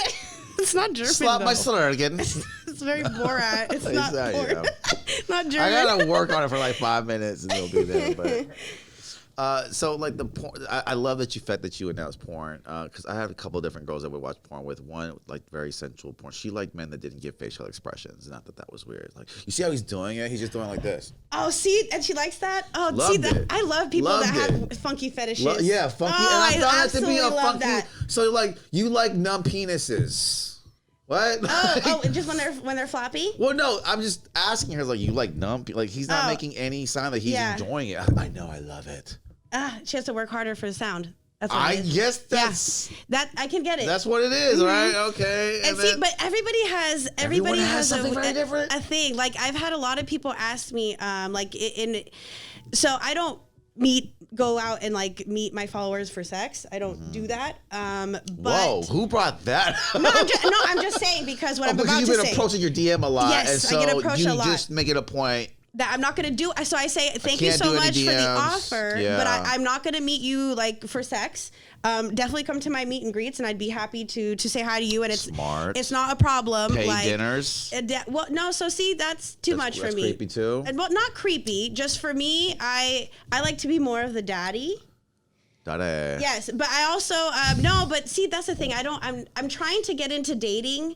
it's not German. Slap my though. slur again. It's very Borat. It's not Exactly, porn. yeah. Not German. I gotta work on it for like 5 minutes and it'll be there. But so like the porn, I love that you announce porn because I have a couple of different girls that would watch porn with. One like very sensual porn. She liked men that didn't give facial expressions, and I thought that was weird. Like you see how he's doing it? He's just doing like this. Oh, see, and she likes that. Oh, Loved see, that it. I love people Loved that have it. funky fetishes. Yeah, funky. Oh, and I found that to absolutely be a love funky. that. So like you like numb penises. What? Oh, just when they're floppy. Well, no, I'm just asking her, like, you like numb? Like, he's not Oh. making any sign that he's Yeah. enjoying it. I know, I love it. She has to work harder for the sound. That's what I it is. guess that's That I can get it. that's what it is, right? Okay. And see, but everybody has Everyone has something very different. a thing. Like I've had a lot of people ask me, like so I don't go out and like meet my followers for sex. I don't do that. But Whoa, who brought that up? no, I'm just saying because what I'm because about you've to been say. approaching your DM a lot, Yes, and so I get approached you a lot. just make it a point. That I'm not going to do. So I say thank you can't so do any much for the DMs. offer, Yeah. but I'm not going to meet you like for sex. Definitely come to my meet and greets, and I'd be happy to say hi to you. And it's Smart. It's not a problem. Pay like, dinners. well, no. So see, that's too much for That's me. creepy too. And, well, not creepy. Just for me, I like to be more of the daddy. Daddy. Yes, but I also no. But see, that's the thing. I'm trying to get into dating.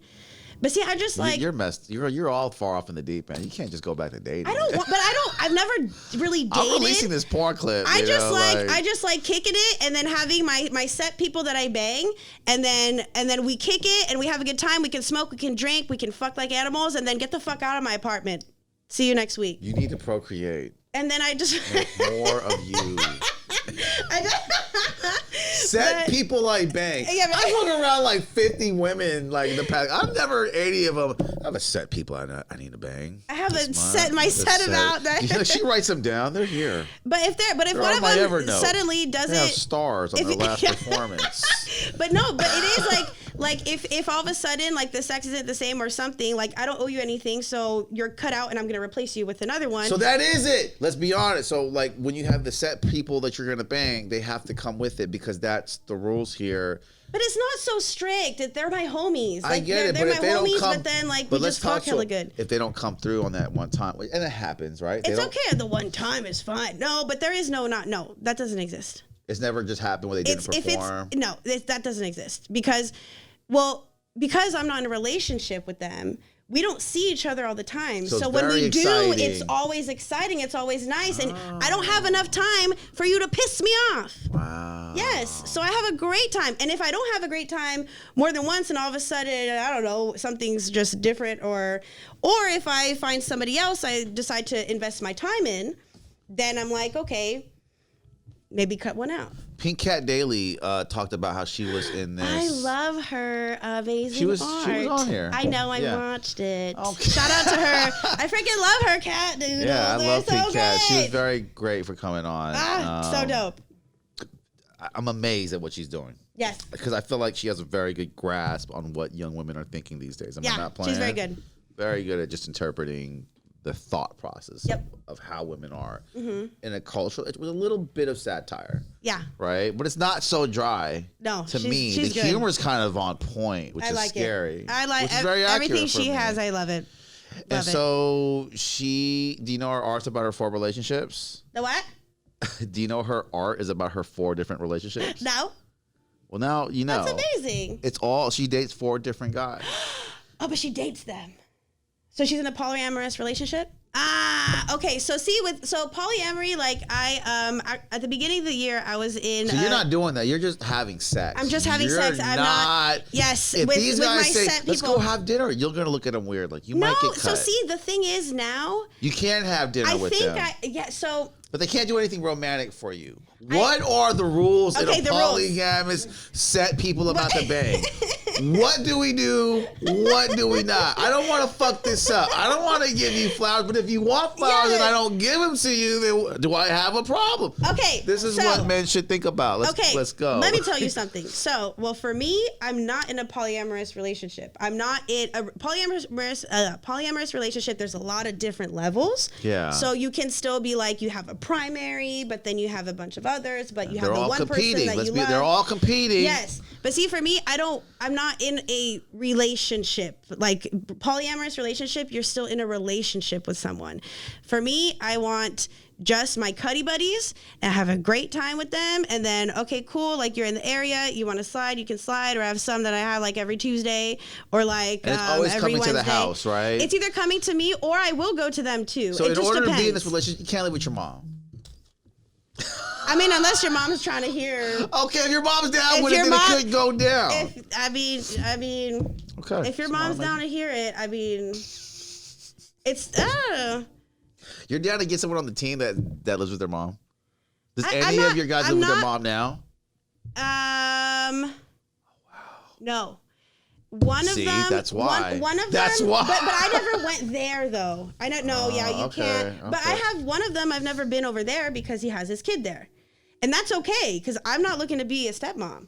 But see, I just like You're messed. You're all far off in the deep end. You can't just go back to dating. I don't want, but I've never really dated. I'm releasing this porn clip. I just like kicking it and then having my set people that I bang, and then we kick it and we have a good time. We can smoke, we can drink, we can fuck like animals, and then get the fuck out of my apartment. See you next week. You need to procreate. And then I just make more of you. Set people like bang. Yeah, I hung around like 50 women like in the past. I've never 80 of them. I have a set people I need to bang. I have a set about that. She writes them down. They're here. But if one of them suddenly doesn't, they have stars on their last performance. But it is like if all of a sudden like the sex isn't the same or something, like I don't owe you anything, so you're cut out and I'm gonna replace you with another one. So that is it. Let's be honest. So like when you have the set people that you're gonna bang, they have to come with it because that's the rules here. But it's not so strict. They're my homies. Like, I get it, they're but my if they homies, don't come, but then like we just talk hella good. If they don't come through on that one time, and it happens, right? It's okay. The one time is fine. No, but there is no that doesn't exist. It's never just happened where they didn't perform. That doesn't exist because I'm not in a relationship with them. We don't see each other all the time. So when we do, it's always exciting. It's always nice. And I don't have enough time for you to piss me off. Wow. Yes. So I have a great time. And if I don't have a great time more than once and all of a sudden, I don't know, something's just different or if I find somebody else I decide to invest my time in, then I'm like, okay, maybe cut one out. Pink Cat Daily talked about how she was in this. I love her amazing art. She was on here. I know, I watched it. Okay. Shout out to her. I freaking love her, Cat, dude. Yeah, I love Pink Cat. She was very great for coming on. So dope. I'm amazed at what she's doing. Yes. Because I feel like she has a very good grasp on what young women are thinking these days. Am I not playing? She's very good. Very good at just interpreting the thought process of how women are in a culture with a little bit of satire. Yeah. Right? But it's not so dry. No. To me, the humor is kind of on point, which is scary. I like everything she has. I love it. And so do you know her art's about her 4 relationships? The what? Do you know her art is about her 4 different relationships? No. Well, now you know. That's amazing. She dates 4 different guys. Oh, but she dates them. So she's in a polyamorous relationship? Okay. So polyamory, like I at the beginning of the year, I was in. So you're not doing that. You're just having sex. I'm just having sex. I'm not. Yes. If these guys say, "Let's people, go have dinner," you're gonna look at them weird. Like you might get cut. So see, the thing is now. You can't have dinner with them. So. But they can't do anything romantic for you. What are the rules in a polygamous set people about to bang? What do we do? What do we not? I don't want to fuck this up. I don't want to give you flowers, but if you want flowers and I don't give them to you, then do I have a problem? Okay. This is what men should think about. Let's go. Let me tell you something. So, for me, I'm not in a polyamorous relationship. I'm not in a polyamorous relationship. There's a lot of different levels. Yeah. So you can still be like, you have a primary, but then you have a bunch of others, but you have the one person that you love. They're all competing. Yes. But see, for me, I'm not in a relationship. Like polyamorous relationship, you're still in a relationship with someone. For me, I want just my cuddy buddies and have a great time with them. And then, okay, cool. Like you're in the area, you want to slide, you can slide, or I have some that I have like every Tuesday or like and it's always every coming Wednesday. To the house, right? It's either coming to me or I will go to them too. So it in order depends. to be in this relationship, you can't live with your mom. I mean, unless your mom's trying to hear. Okay, if your mom's down with it, then it could go down. Okay. If your mom's down to hear it, I mean, it's. You're down to get someone on the team that lives with their mom. Does any of your guys live with their mom now? Oh, wow. No. One of them. That's why. One of them. That's why. But I never went there though. I don't know. Yeah, you can't. Okay. But I have one of them. I've never been over there because he has his kid there, and that's okay because I'm not looking to be a stepmom.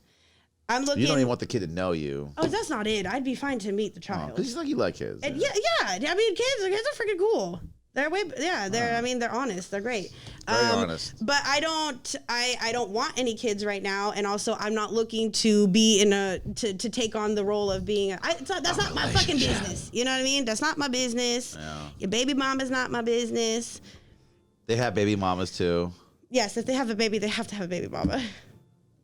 I'm looking. You don't even want the kid to know you. Oh, that's not it. I'd be fine to meet the child. Because you like kids. And yeah. I mean, kids are freaking cool. They're I mean, they're honest. They're great. Very honest. But I don't want any kids right now, and also I'm not looking to be to take on the role of being. That's not my fucking business. You know what I mean? That's not my business. Yeah. Your baby mom is not my business. They have baby mamas too. Yes, if they have a baby, they have to have a baby mama.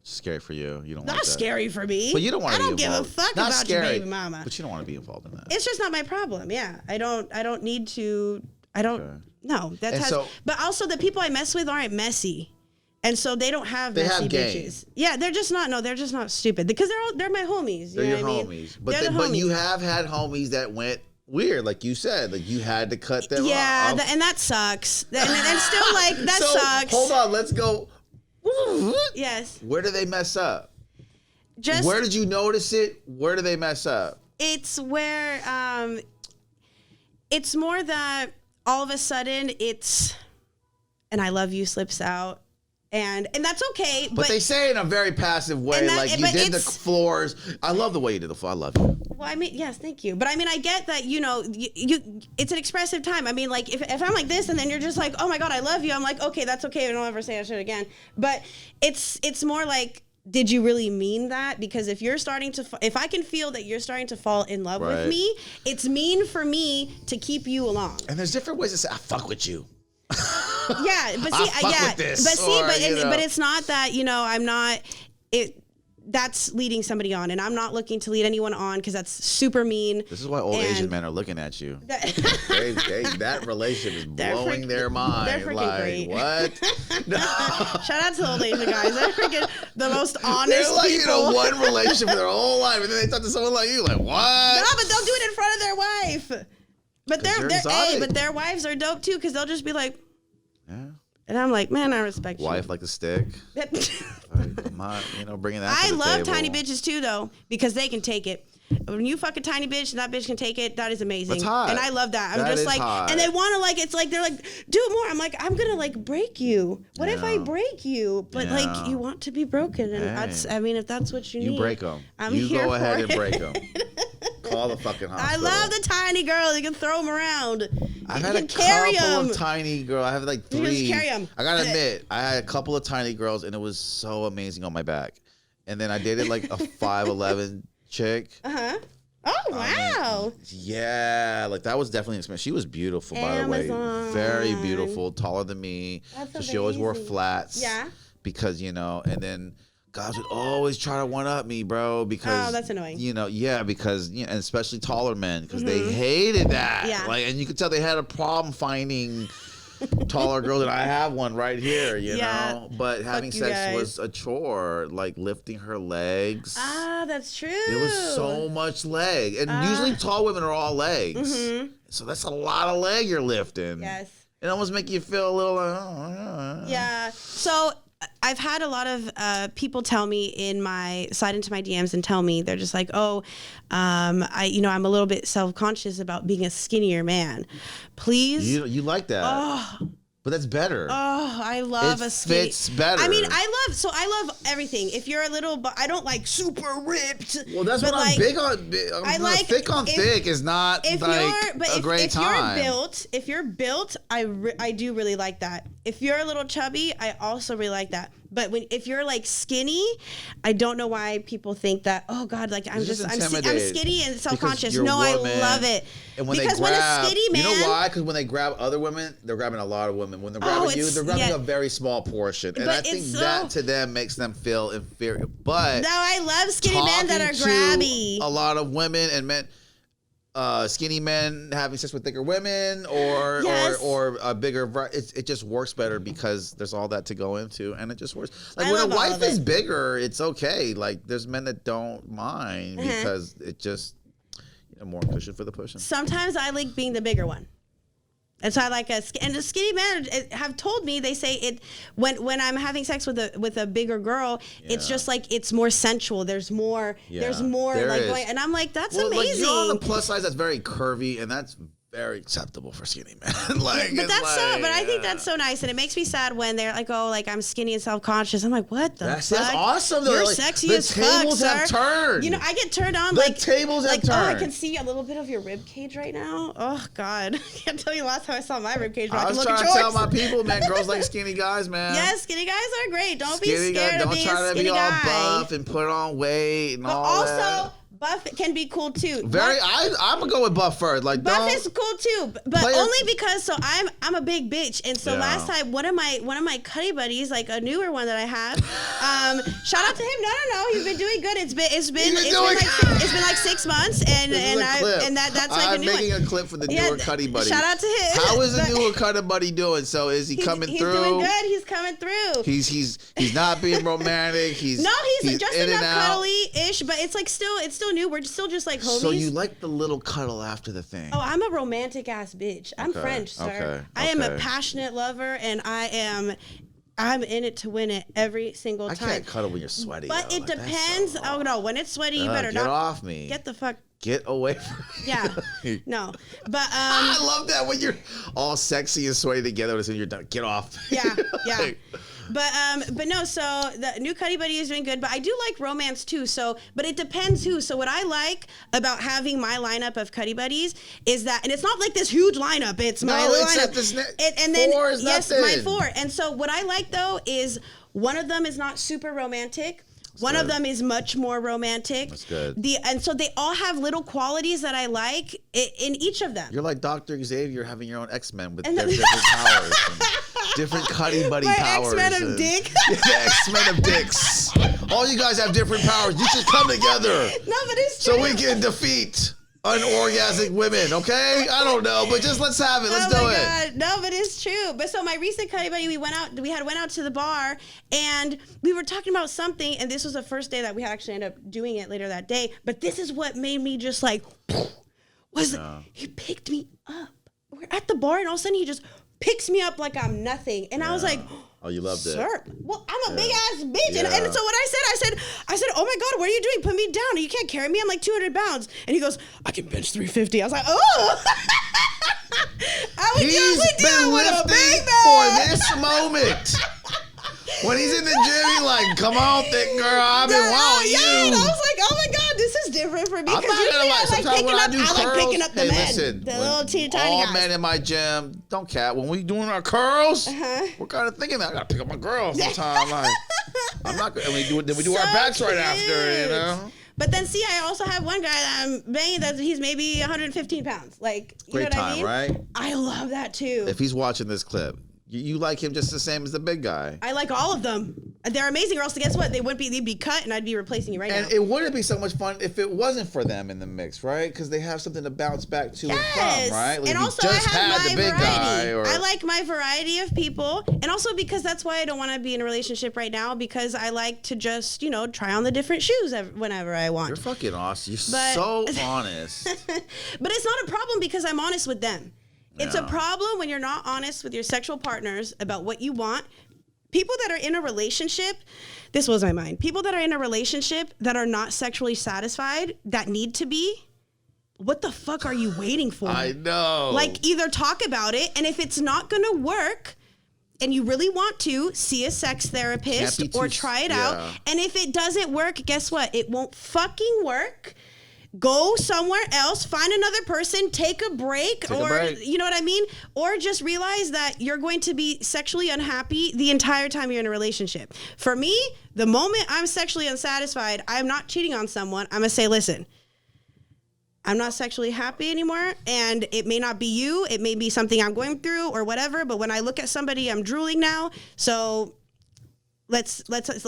Scary for you. You don't. Not want that. scary for me. But you don't want to be involved. I don't give a fuck about your baby mama. But you don't want to be involved in that. It's just not my problem. Yeah, I don't need to. I don't. Okay. No, but also the people I mess with aren't messy. And so they don't have messy bitches. Yeah, they're just not. No, they're just not stupid because they're my homies. They're you know your what homies. I mean? But you have had homies that went weird, like you said. Like you had to cut them off. Yeah, and that sucks. And still, like, that sucks. Hold on, let's go. Yes. Where do they mess up? Just where did you notice it? Where do they mess up? It's where it's more that all of a sudden it's "and I love you" slips out. And that's okay. But they say it in a very passive way, like you did the floors. I love the way you did the floor. I love you. Well, I mean, yes, thank you. But I mean, I get that, you it's an expressive time. I mean, like, if I'm like this and then you're just like, oh my God, I love you. I'm like, okay, that's okay. I don't ever say I should again. But it's more like, did you really mean that? Because if I can feel that you're starting to fall in love with me, it's mean for me to keep you along. And there's different ways to say, I fuck with you. Yeah, but see, but it's not that, I'm not that's leading somebody on, and I'm not looking to lead anyone on because that's super mean. This is why old Asian men are looking at you. That relationship is blowing their mind. They're freaking like, great. What? No. Shout out to the old Asian guys. They're freaking the most honest They're like, people. one relationship for their whole life, and then they talk to someone like you, like, what? No, but they'll do it in front of their wife. But their wives are dope too, because they'll just be like, yeah. And I'm like, man, I respect you. Wife like the stick. I'm not, bringing that. I to the love table. tiny bitches too, though, because they can take it. When you fuck a tiny bitch and that bitch can take it, that is amazing. That's hot. And I love that. I'm That just is like, hot. and they want to like, it's like they're like, do it more. I'm like, I'm gonna like break you. What if I break you? But like, you want to be broken, and that's, I mean, if that's what you need, you break them. I'm you here go ahead for and it. break them. Call the fucking hospital. I love the tiny girls. You can throw them around. I've You had a can carry couple them. of tiny girls. I have like 3. You just carry 'em. I gotta admit, I had a couple of tiny girls, and it was so amazing on my back. And then I dated like a 5'11" chick. Oh wow! Yeah, like that was definitely an experience. She was beautiful, by the way, very beautiful, taller than me. That's so she always wore amazing. flats. Yeah. Because and then guys would always try to one up me, bro. Because that's annoying. Because and especially taller men, because they hated that. Yeah. Like, and you could tell they had a problem finding taller girls, and I have one right here, you know. But having sex was a chore, like lifting her legs. Ah, that's true. There was so much leg, and usually tall women are all legs, so that's a lot of leg you're lifting. Yes. It almost make you feel a little like, oh. Yeah. So I've had a lot of people tell me slide into my DMs and tell me, they're just like, oh, I'm a little bit self-conscious about being a skinnier man. Please. You like that. Oh. But that's better. Oh, I love a skinny. It fits better. I mean, I love everything. If you're a little, but I don't like super ripped. Well, that's what I'm big on. Thick on thick is not a great time. If you're built, I do really like that. If you're a little chubby, I also really like that. But if you're like skinny, I don't know why people think that. Oh God, like I'm skinny and self-conscious. No, I love it. And when because they grab, when a skinny man, you know why? Because when they grab other women, they're grabbing a lot of women. When they're grabbing you, they're grabbing a very small portion, and I think that to them makes them feel inferior. But no, I love skinny men that are grabby. A lot of women and men. Skinny men having sex with thicker women or a bigger, it just works better because there's all that to go into, and it just works. Like when a wife is bigger, it's okay. Like there's men that don't mind because it just more cushion for the pushing. Sometimes I like being the bigger one. And so I like the skinny men have told me, they say it when I'm having sex with a bigger girl, it's just like it's more sensual. There's more like going, and I'm like, that's amazing. Like, you're on the plus size that's very curvy, and that's very acceptable for skinny men. But I think that's so nice, and it makes me sad when they're like, oh, like I'm skinny and self-conscious. I'm like, what the fuck? That's awesome though. You're like, sexy as fuck, sir. The tables have turned. I get turned on. The tables have turned. Oh, I can see a little bit of your rib cage right now. Oh God, I can't tell you the last time I saw my rib cage. I was trying to tell my people, man, girls like skinny guys, man. Yes, skinny guys are great. Don't be scared of being a skinny guy. Don't try to be all buff and put on weight and all that. Buff can be cool too. I'm gonna go with Buff first. Like Buff is cool too, but only because I'm a big bitch, and so last time one of my cutty buddies, like a newer one that I have, shout out to him. No, he's been doing good. It's been like 6 months, and that's like I'm a new one. I'm making a clip for the newer cutty buddy. Shout out to him. How is the newer cutty buddy doing? So is he coming through? He's doing good. He's coming through. He's not being romantic. He's just enough cuddly-ish, but it's still new. We're still just like homies. So you like the little cuddle after the thing? Oh, I'm a romantic ass bitch. I'm French, sir. Okay. I am a passionate lover, and I'm in it to win it every single time. I can't cuddle when you're sweaty. But it depends. Oh no, when it's sweaty, you better not. Get off me. Get the fuck. Get away from me. Yeah. No. But I love that when you're all sexy and sweaty together as soon as you're done. Get off. Yeah. Yeah. But no, so the new Cuddy Buddy is doing good, but I do like romance too. So, but it depends who. So what I like about having my lineup of Cuddy Buddies is that, and it's not like this huge lineup. It's my lineup. And then my 4. And so what I like though is one of them is not super romantic. One of them is much more romantic. That's good. And so they all have little qualities that I like in each of them. You're like Dr. Xavier having your own X-Men with their different powers. Different Cuddy Buddy powers. X-Men of Dick. The X-Men of Dicks. All you guys have different powers. You should come together. No, but it's true. So we can defeat unorgasmic women, okay? I don't know, but just let's have it. Let's do it. God. No, but it's true. But so my recent Cuddy Buddy, we went out to the bar and we were talking about something, and this was the first day that we actually ended up doing it later that day. But this is what made me just like, he picked me up. We're at the bar and all of a sudden he just picks me up like I'm nothing. And I was like, oh, you loved it. Sir, well, I'm a big ass bitch. And so what I said, oh my God, what are you doing? Put me down. You can't carry me. I'm like 200 pounds. And he goes, I can bench 350. I was like, oh. He's been lifting for this moment. When he's in the gym, he's like, come on, thick girl, I've been wanting you. And I was like, oh my God, this is different for me. I'm not gonna lie. Sometimes when I do curls, I like picking up the men. Listen, the little teeny tiny all guys. men in my gym, don't cat. When we doing our curls, we're kind of thinking that I gotta pick up my girl sometime. Like, I'm not gonna. We do our backs right after, you know. But then, see, I also have one guy that I'm banging that he's maybe 115 pounds. Like, you know what I mean? Right? I love that too. If he's watching this clip, you like him just the same as the big guy. I like all of them. They're amazing, or else guess what? They'd be cut, and I'd be replacing you right now. And it wouldn't be so much fun if it wasn't for them in the mix, right? Because they have something to bounce back to and from, right? Like and also, I have my variety. I like my variety of people, and also because that's why I don't want to be in a relationship right now, because I like to just, try on the different shoes whenever I want. You're fucking awesome. You're so honest. But it's not a problem because I'm honest with them. It's a problem when you're not honest with your sexual partners about what you want. People that are in a relationship, this was my mind. People that are in a relationship that are not sexually satisfied, that need to be, what the fuck are you waiting for? I know. Like, either talk about it, and if it's not going to work, and you really want to, see a sex therapist or try it out. And if it doesn't work, guess what? It won't fucking work. Go somewhere else, find another person, take a break, you know what I mean? Or just realize that you're going to be sexually unhappy the entire time you're in a relationship. For me, the moment I'm sexually unsatisfied, I'm not cheating on someone. I'm going to say, listen, I'm not sexually happy anymore, and it may not be you. It may be something I'm going through or whatever, but when I look at somebody, I'm drooling now. So Let's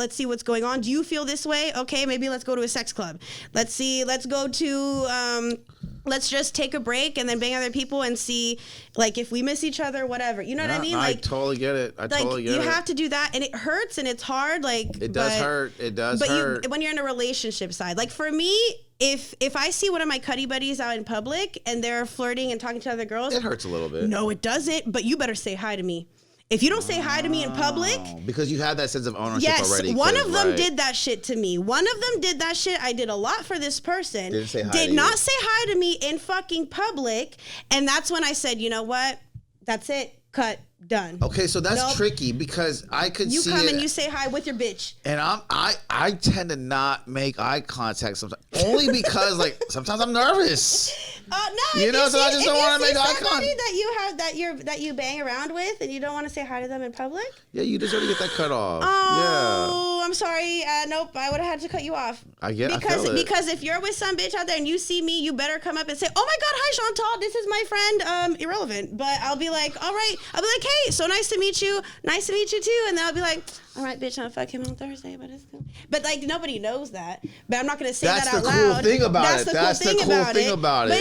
see what's going on. Do you feel this way? Okay, maybe let's go to a sex club. Let's go to let's just take a break and then bang other people and see, like, if we miss each other, whatever. You know what I mean? I totally get it. You have to do that, and it hurts and it's hard. Like, it does hurt. It does hurt. But when you're in a relationship side, like for me, if I see one of my Cuddy buddies out in public and they're flirting and talking to other girls, it hurts a little bit. No, it doesn't. But you better say hi to me. If you don't say hi to me in public. Because you have that sense of ownership already. Yes, one of them did that shit to me. One of them did that shit. I did a lot for this person. Did not say hi to me in fucking public. And that's when I said, you know what? That's it. Cut. Done. Okay, so that's tricky because I could see you come and you say hi with your bitch. And I tend to not make eye contact sometimes. Only because, like, sometimes I'm nervous. No, You know, so I just don't want to make eye somebody contact. that you have that you bang around with, and you don't want to say hi to them in public. Yeah, you deserve to get that cut off. Oh, I'm sorry. Nope, I would have had to cut you off. I feel it. Because if you're with some bitch out there and you see me, you better come up and say, "Oh my God, hi Chantal, this is my friend." Irrelevant, but I'll be like, "All right," I'll be like, "Hey, so nice to meet you. Nice to meet you too," and then I'll be like, "All right, bitch, I'll fuck him on Thursday, but it's cool." But like nobody knows that. But I'm not gonna say That's that out the loud. cool thing about That's it. the That's cool the thing cool about thing it. about it. But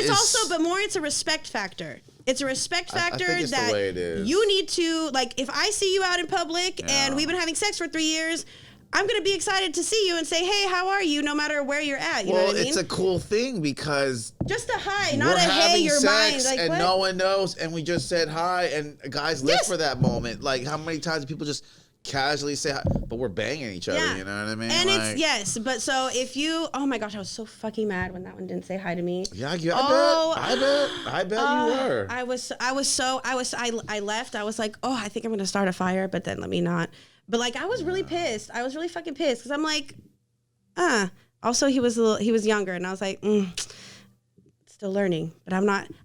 it's a respect factor. It's a respect factor think it's the that way it is. you need to, like, if I see you out in public Yeah. and we've been having sex for 3 years, I'm going to be excited to see you and say, "Hey, how are you?" No matter where you're at. You know what I mean? It's a cool thing because Just a hi, we're not a hey, having you're mine. sex Like, and what? no one knows, and we just said hi, and guys live Yes. for that moment. Like, how many times do people just casually say hi, but we're banging each other, Yeah. you know what I mean? And like, it's, yes, but so if you, oh my gosh, I was so fucking mad when that one didn't say hi to me. Yeah, I bet you were. I left. I was like, oh, I think I'm going to start a fire, but then let me not. But like, I was really pissed. I was really fucking pissed because I'm like, also he was younger, and I was like, still learning, but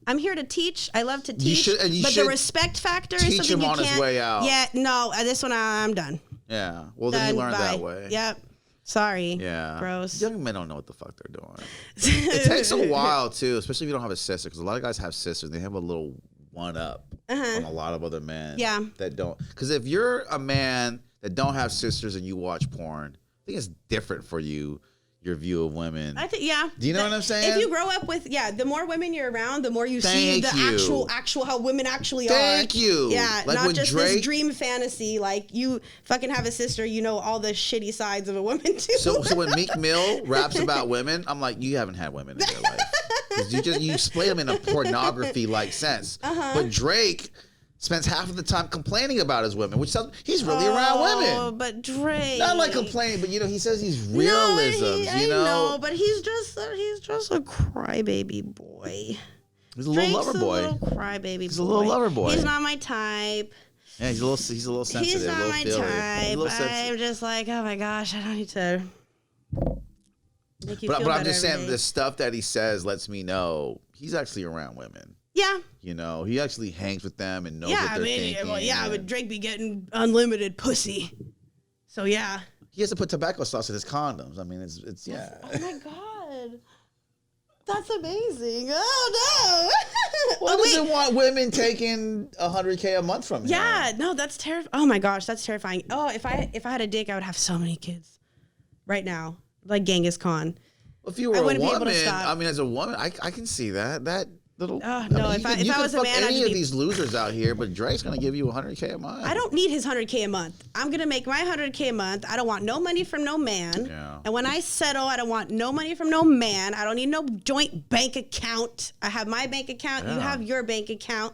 I'm here to teach. I love to teach, but the respect factor is teach something him you on can't. his way out. Yeah, no, this one I'm done. Yeah, well then you Done, learned that bye. way. Yep. Sorry. Yeah. Gross. Young men don't know what the fuck they're doing. It takes a while too, especially if you don't have a sister, because a lot of guys have sisters. They have a little one up on a lot of other men. Yeah. That don't. Because if you're a man that don't have sisters and you watch porn, I think it's different for you. Your view of women. I think, yeah. Do you know what I'm saying? If you grow up with, the more women you're around, the more you see Thank the you. actual how women actually are. Thank you. Yeah, Like not when just Drake- this dream fantasy. Like, you fucking have a sister, you know all the shitty sides of a woman too. So when Meek Mill raps about women, I'm like, you haven't had women in your life. 'Cause you explain them in a pornography-like sense. But Drake spends half of the time complaining about his women, which sounds, he's really around women. Oh, but Drake. Not like complaining, but he says these realisms. I know, but he's just a crybaby boy. He's a little lover boy. He's a little crybaby boy. He's a little lover boy. He's not my type. Yeah, he's a little sensitive. He's a not little my feely. He's a type. little sensitive. I'm just like, oh my gosh, I don't need to make you But feel I'm better just every saying, day. the stuff that he says lets me know he's actually around women. Yeah. He actually hangs with them and knows what they're thinking. But Drake be getting unlimited pussy. So yeah. He has to put tobacco sauce in his condoms. I mean, it's yeah. Oh my god. That's amazing. Oh no. Why doesn't want women taking $100K a month from him? Yeah, no, that's terrifying. Oh my gosh, that's terrifying. Oh, if I had a dick, I would have so many kids right now, like Genghis Khan. If you were I a wouldn't be able to woman, stop. I mean, as a woman, I can see that little. No, you if I could was a fuck man, I'd any be- of these losers out here, but Drake's gonna give you $100K a month. I don't need his 100K a month. I'm gonna make my 100K a month. I don't want no money from no man. Yeah. And when I settle, I don't want no money from no man. I don't need no joint bank account. I have my bank account. You Yeah. have your bank account.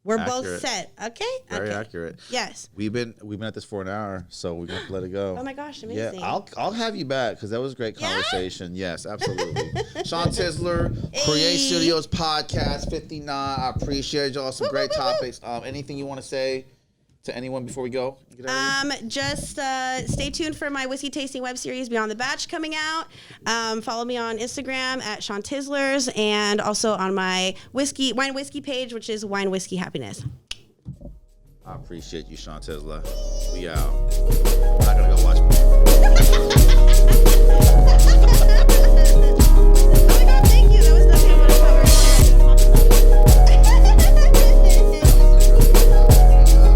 We're both Accurate. set. Okay. Very okay. accurate. Yes. We've been at this for an hour, so we're gonna have to let it go. Oh my gosh, Yeah, amazing. I'll have you back because that was a great Yeah? conversation. Yes, absolutely. Chantizzler, Create Hey. Studios Podcast 59. I appreciate y'all. Some great topics. Anything you want to say to anyone before we go? Get out of here? Just stay tuned for my whiskey tasting web series Beyond the Batch coming out. Follow me on Instagram at Chantizzlers and also on my wine whiskey page, which is Wine Whiskey Happiness. I appreciate you, Chantizzler. We out. I'm not gonna go watch more.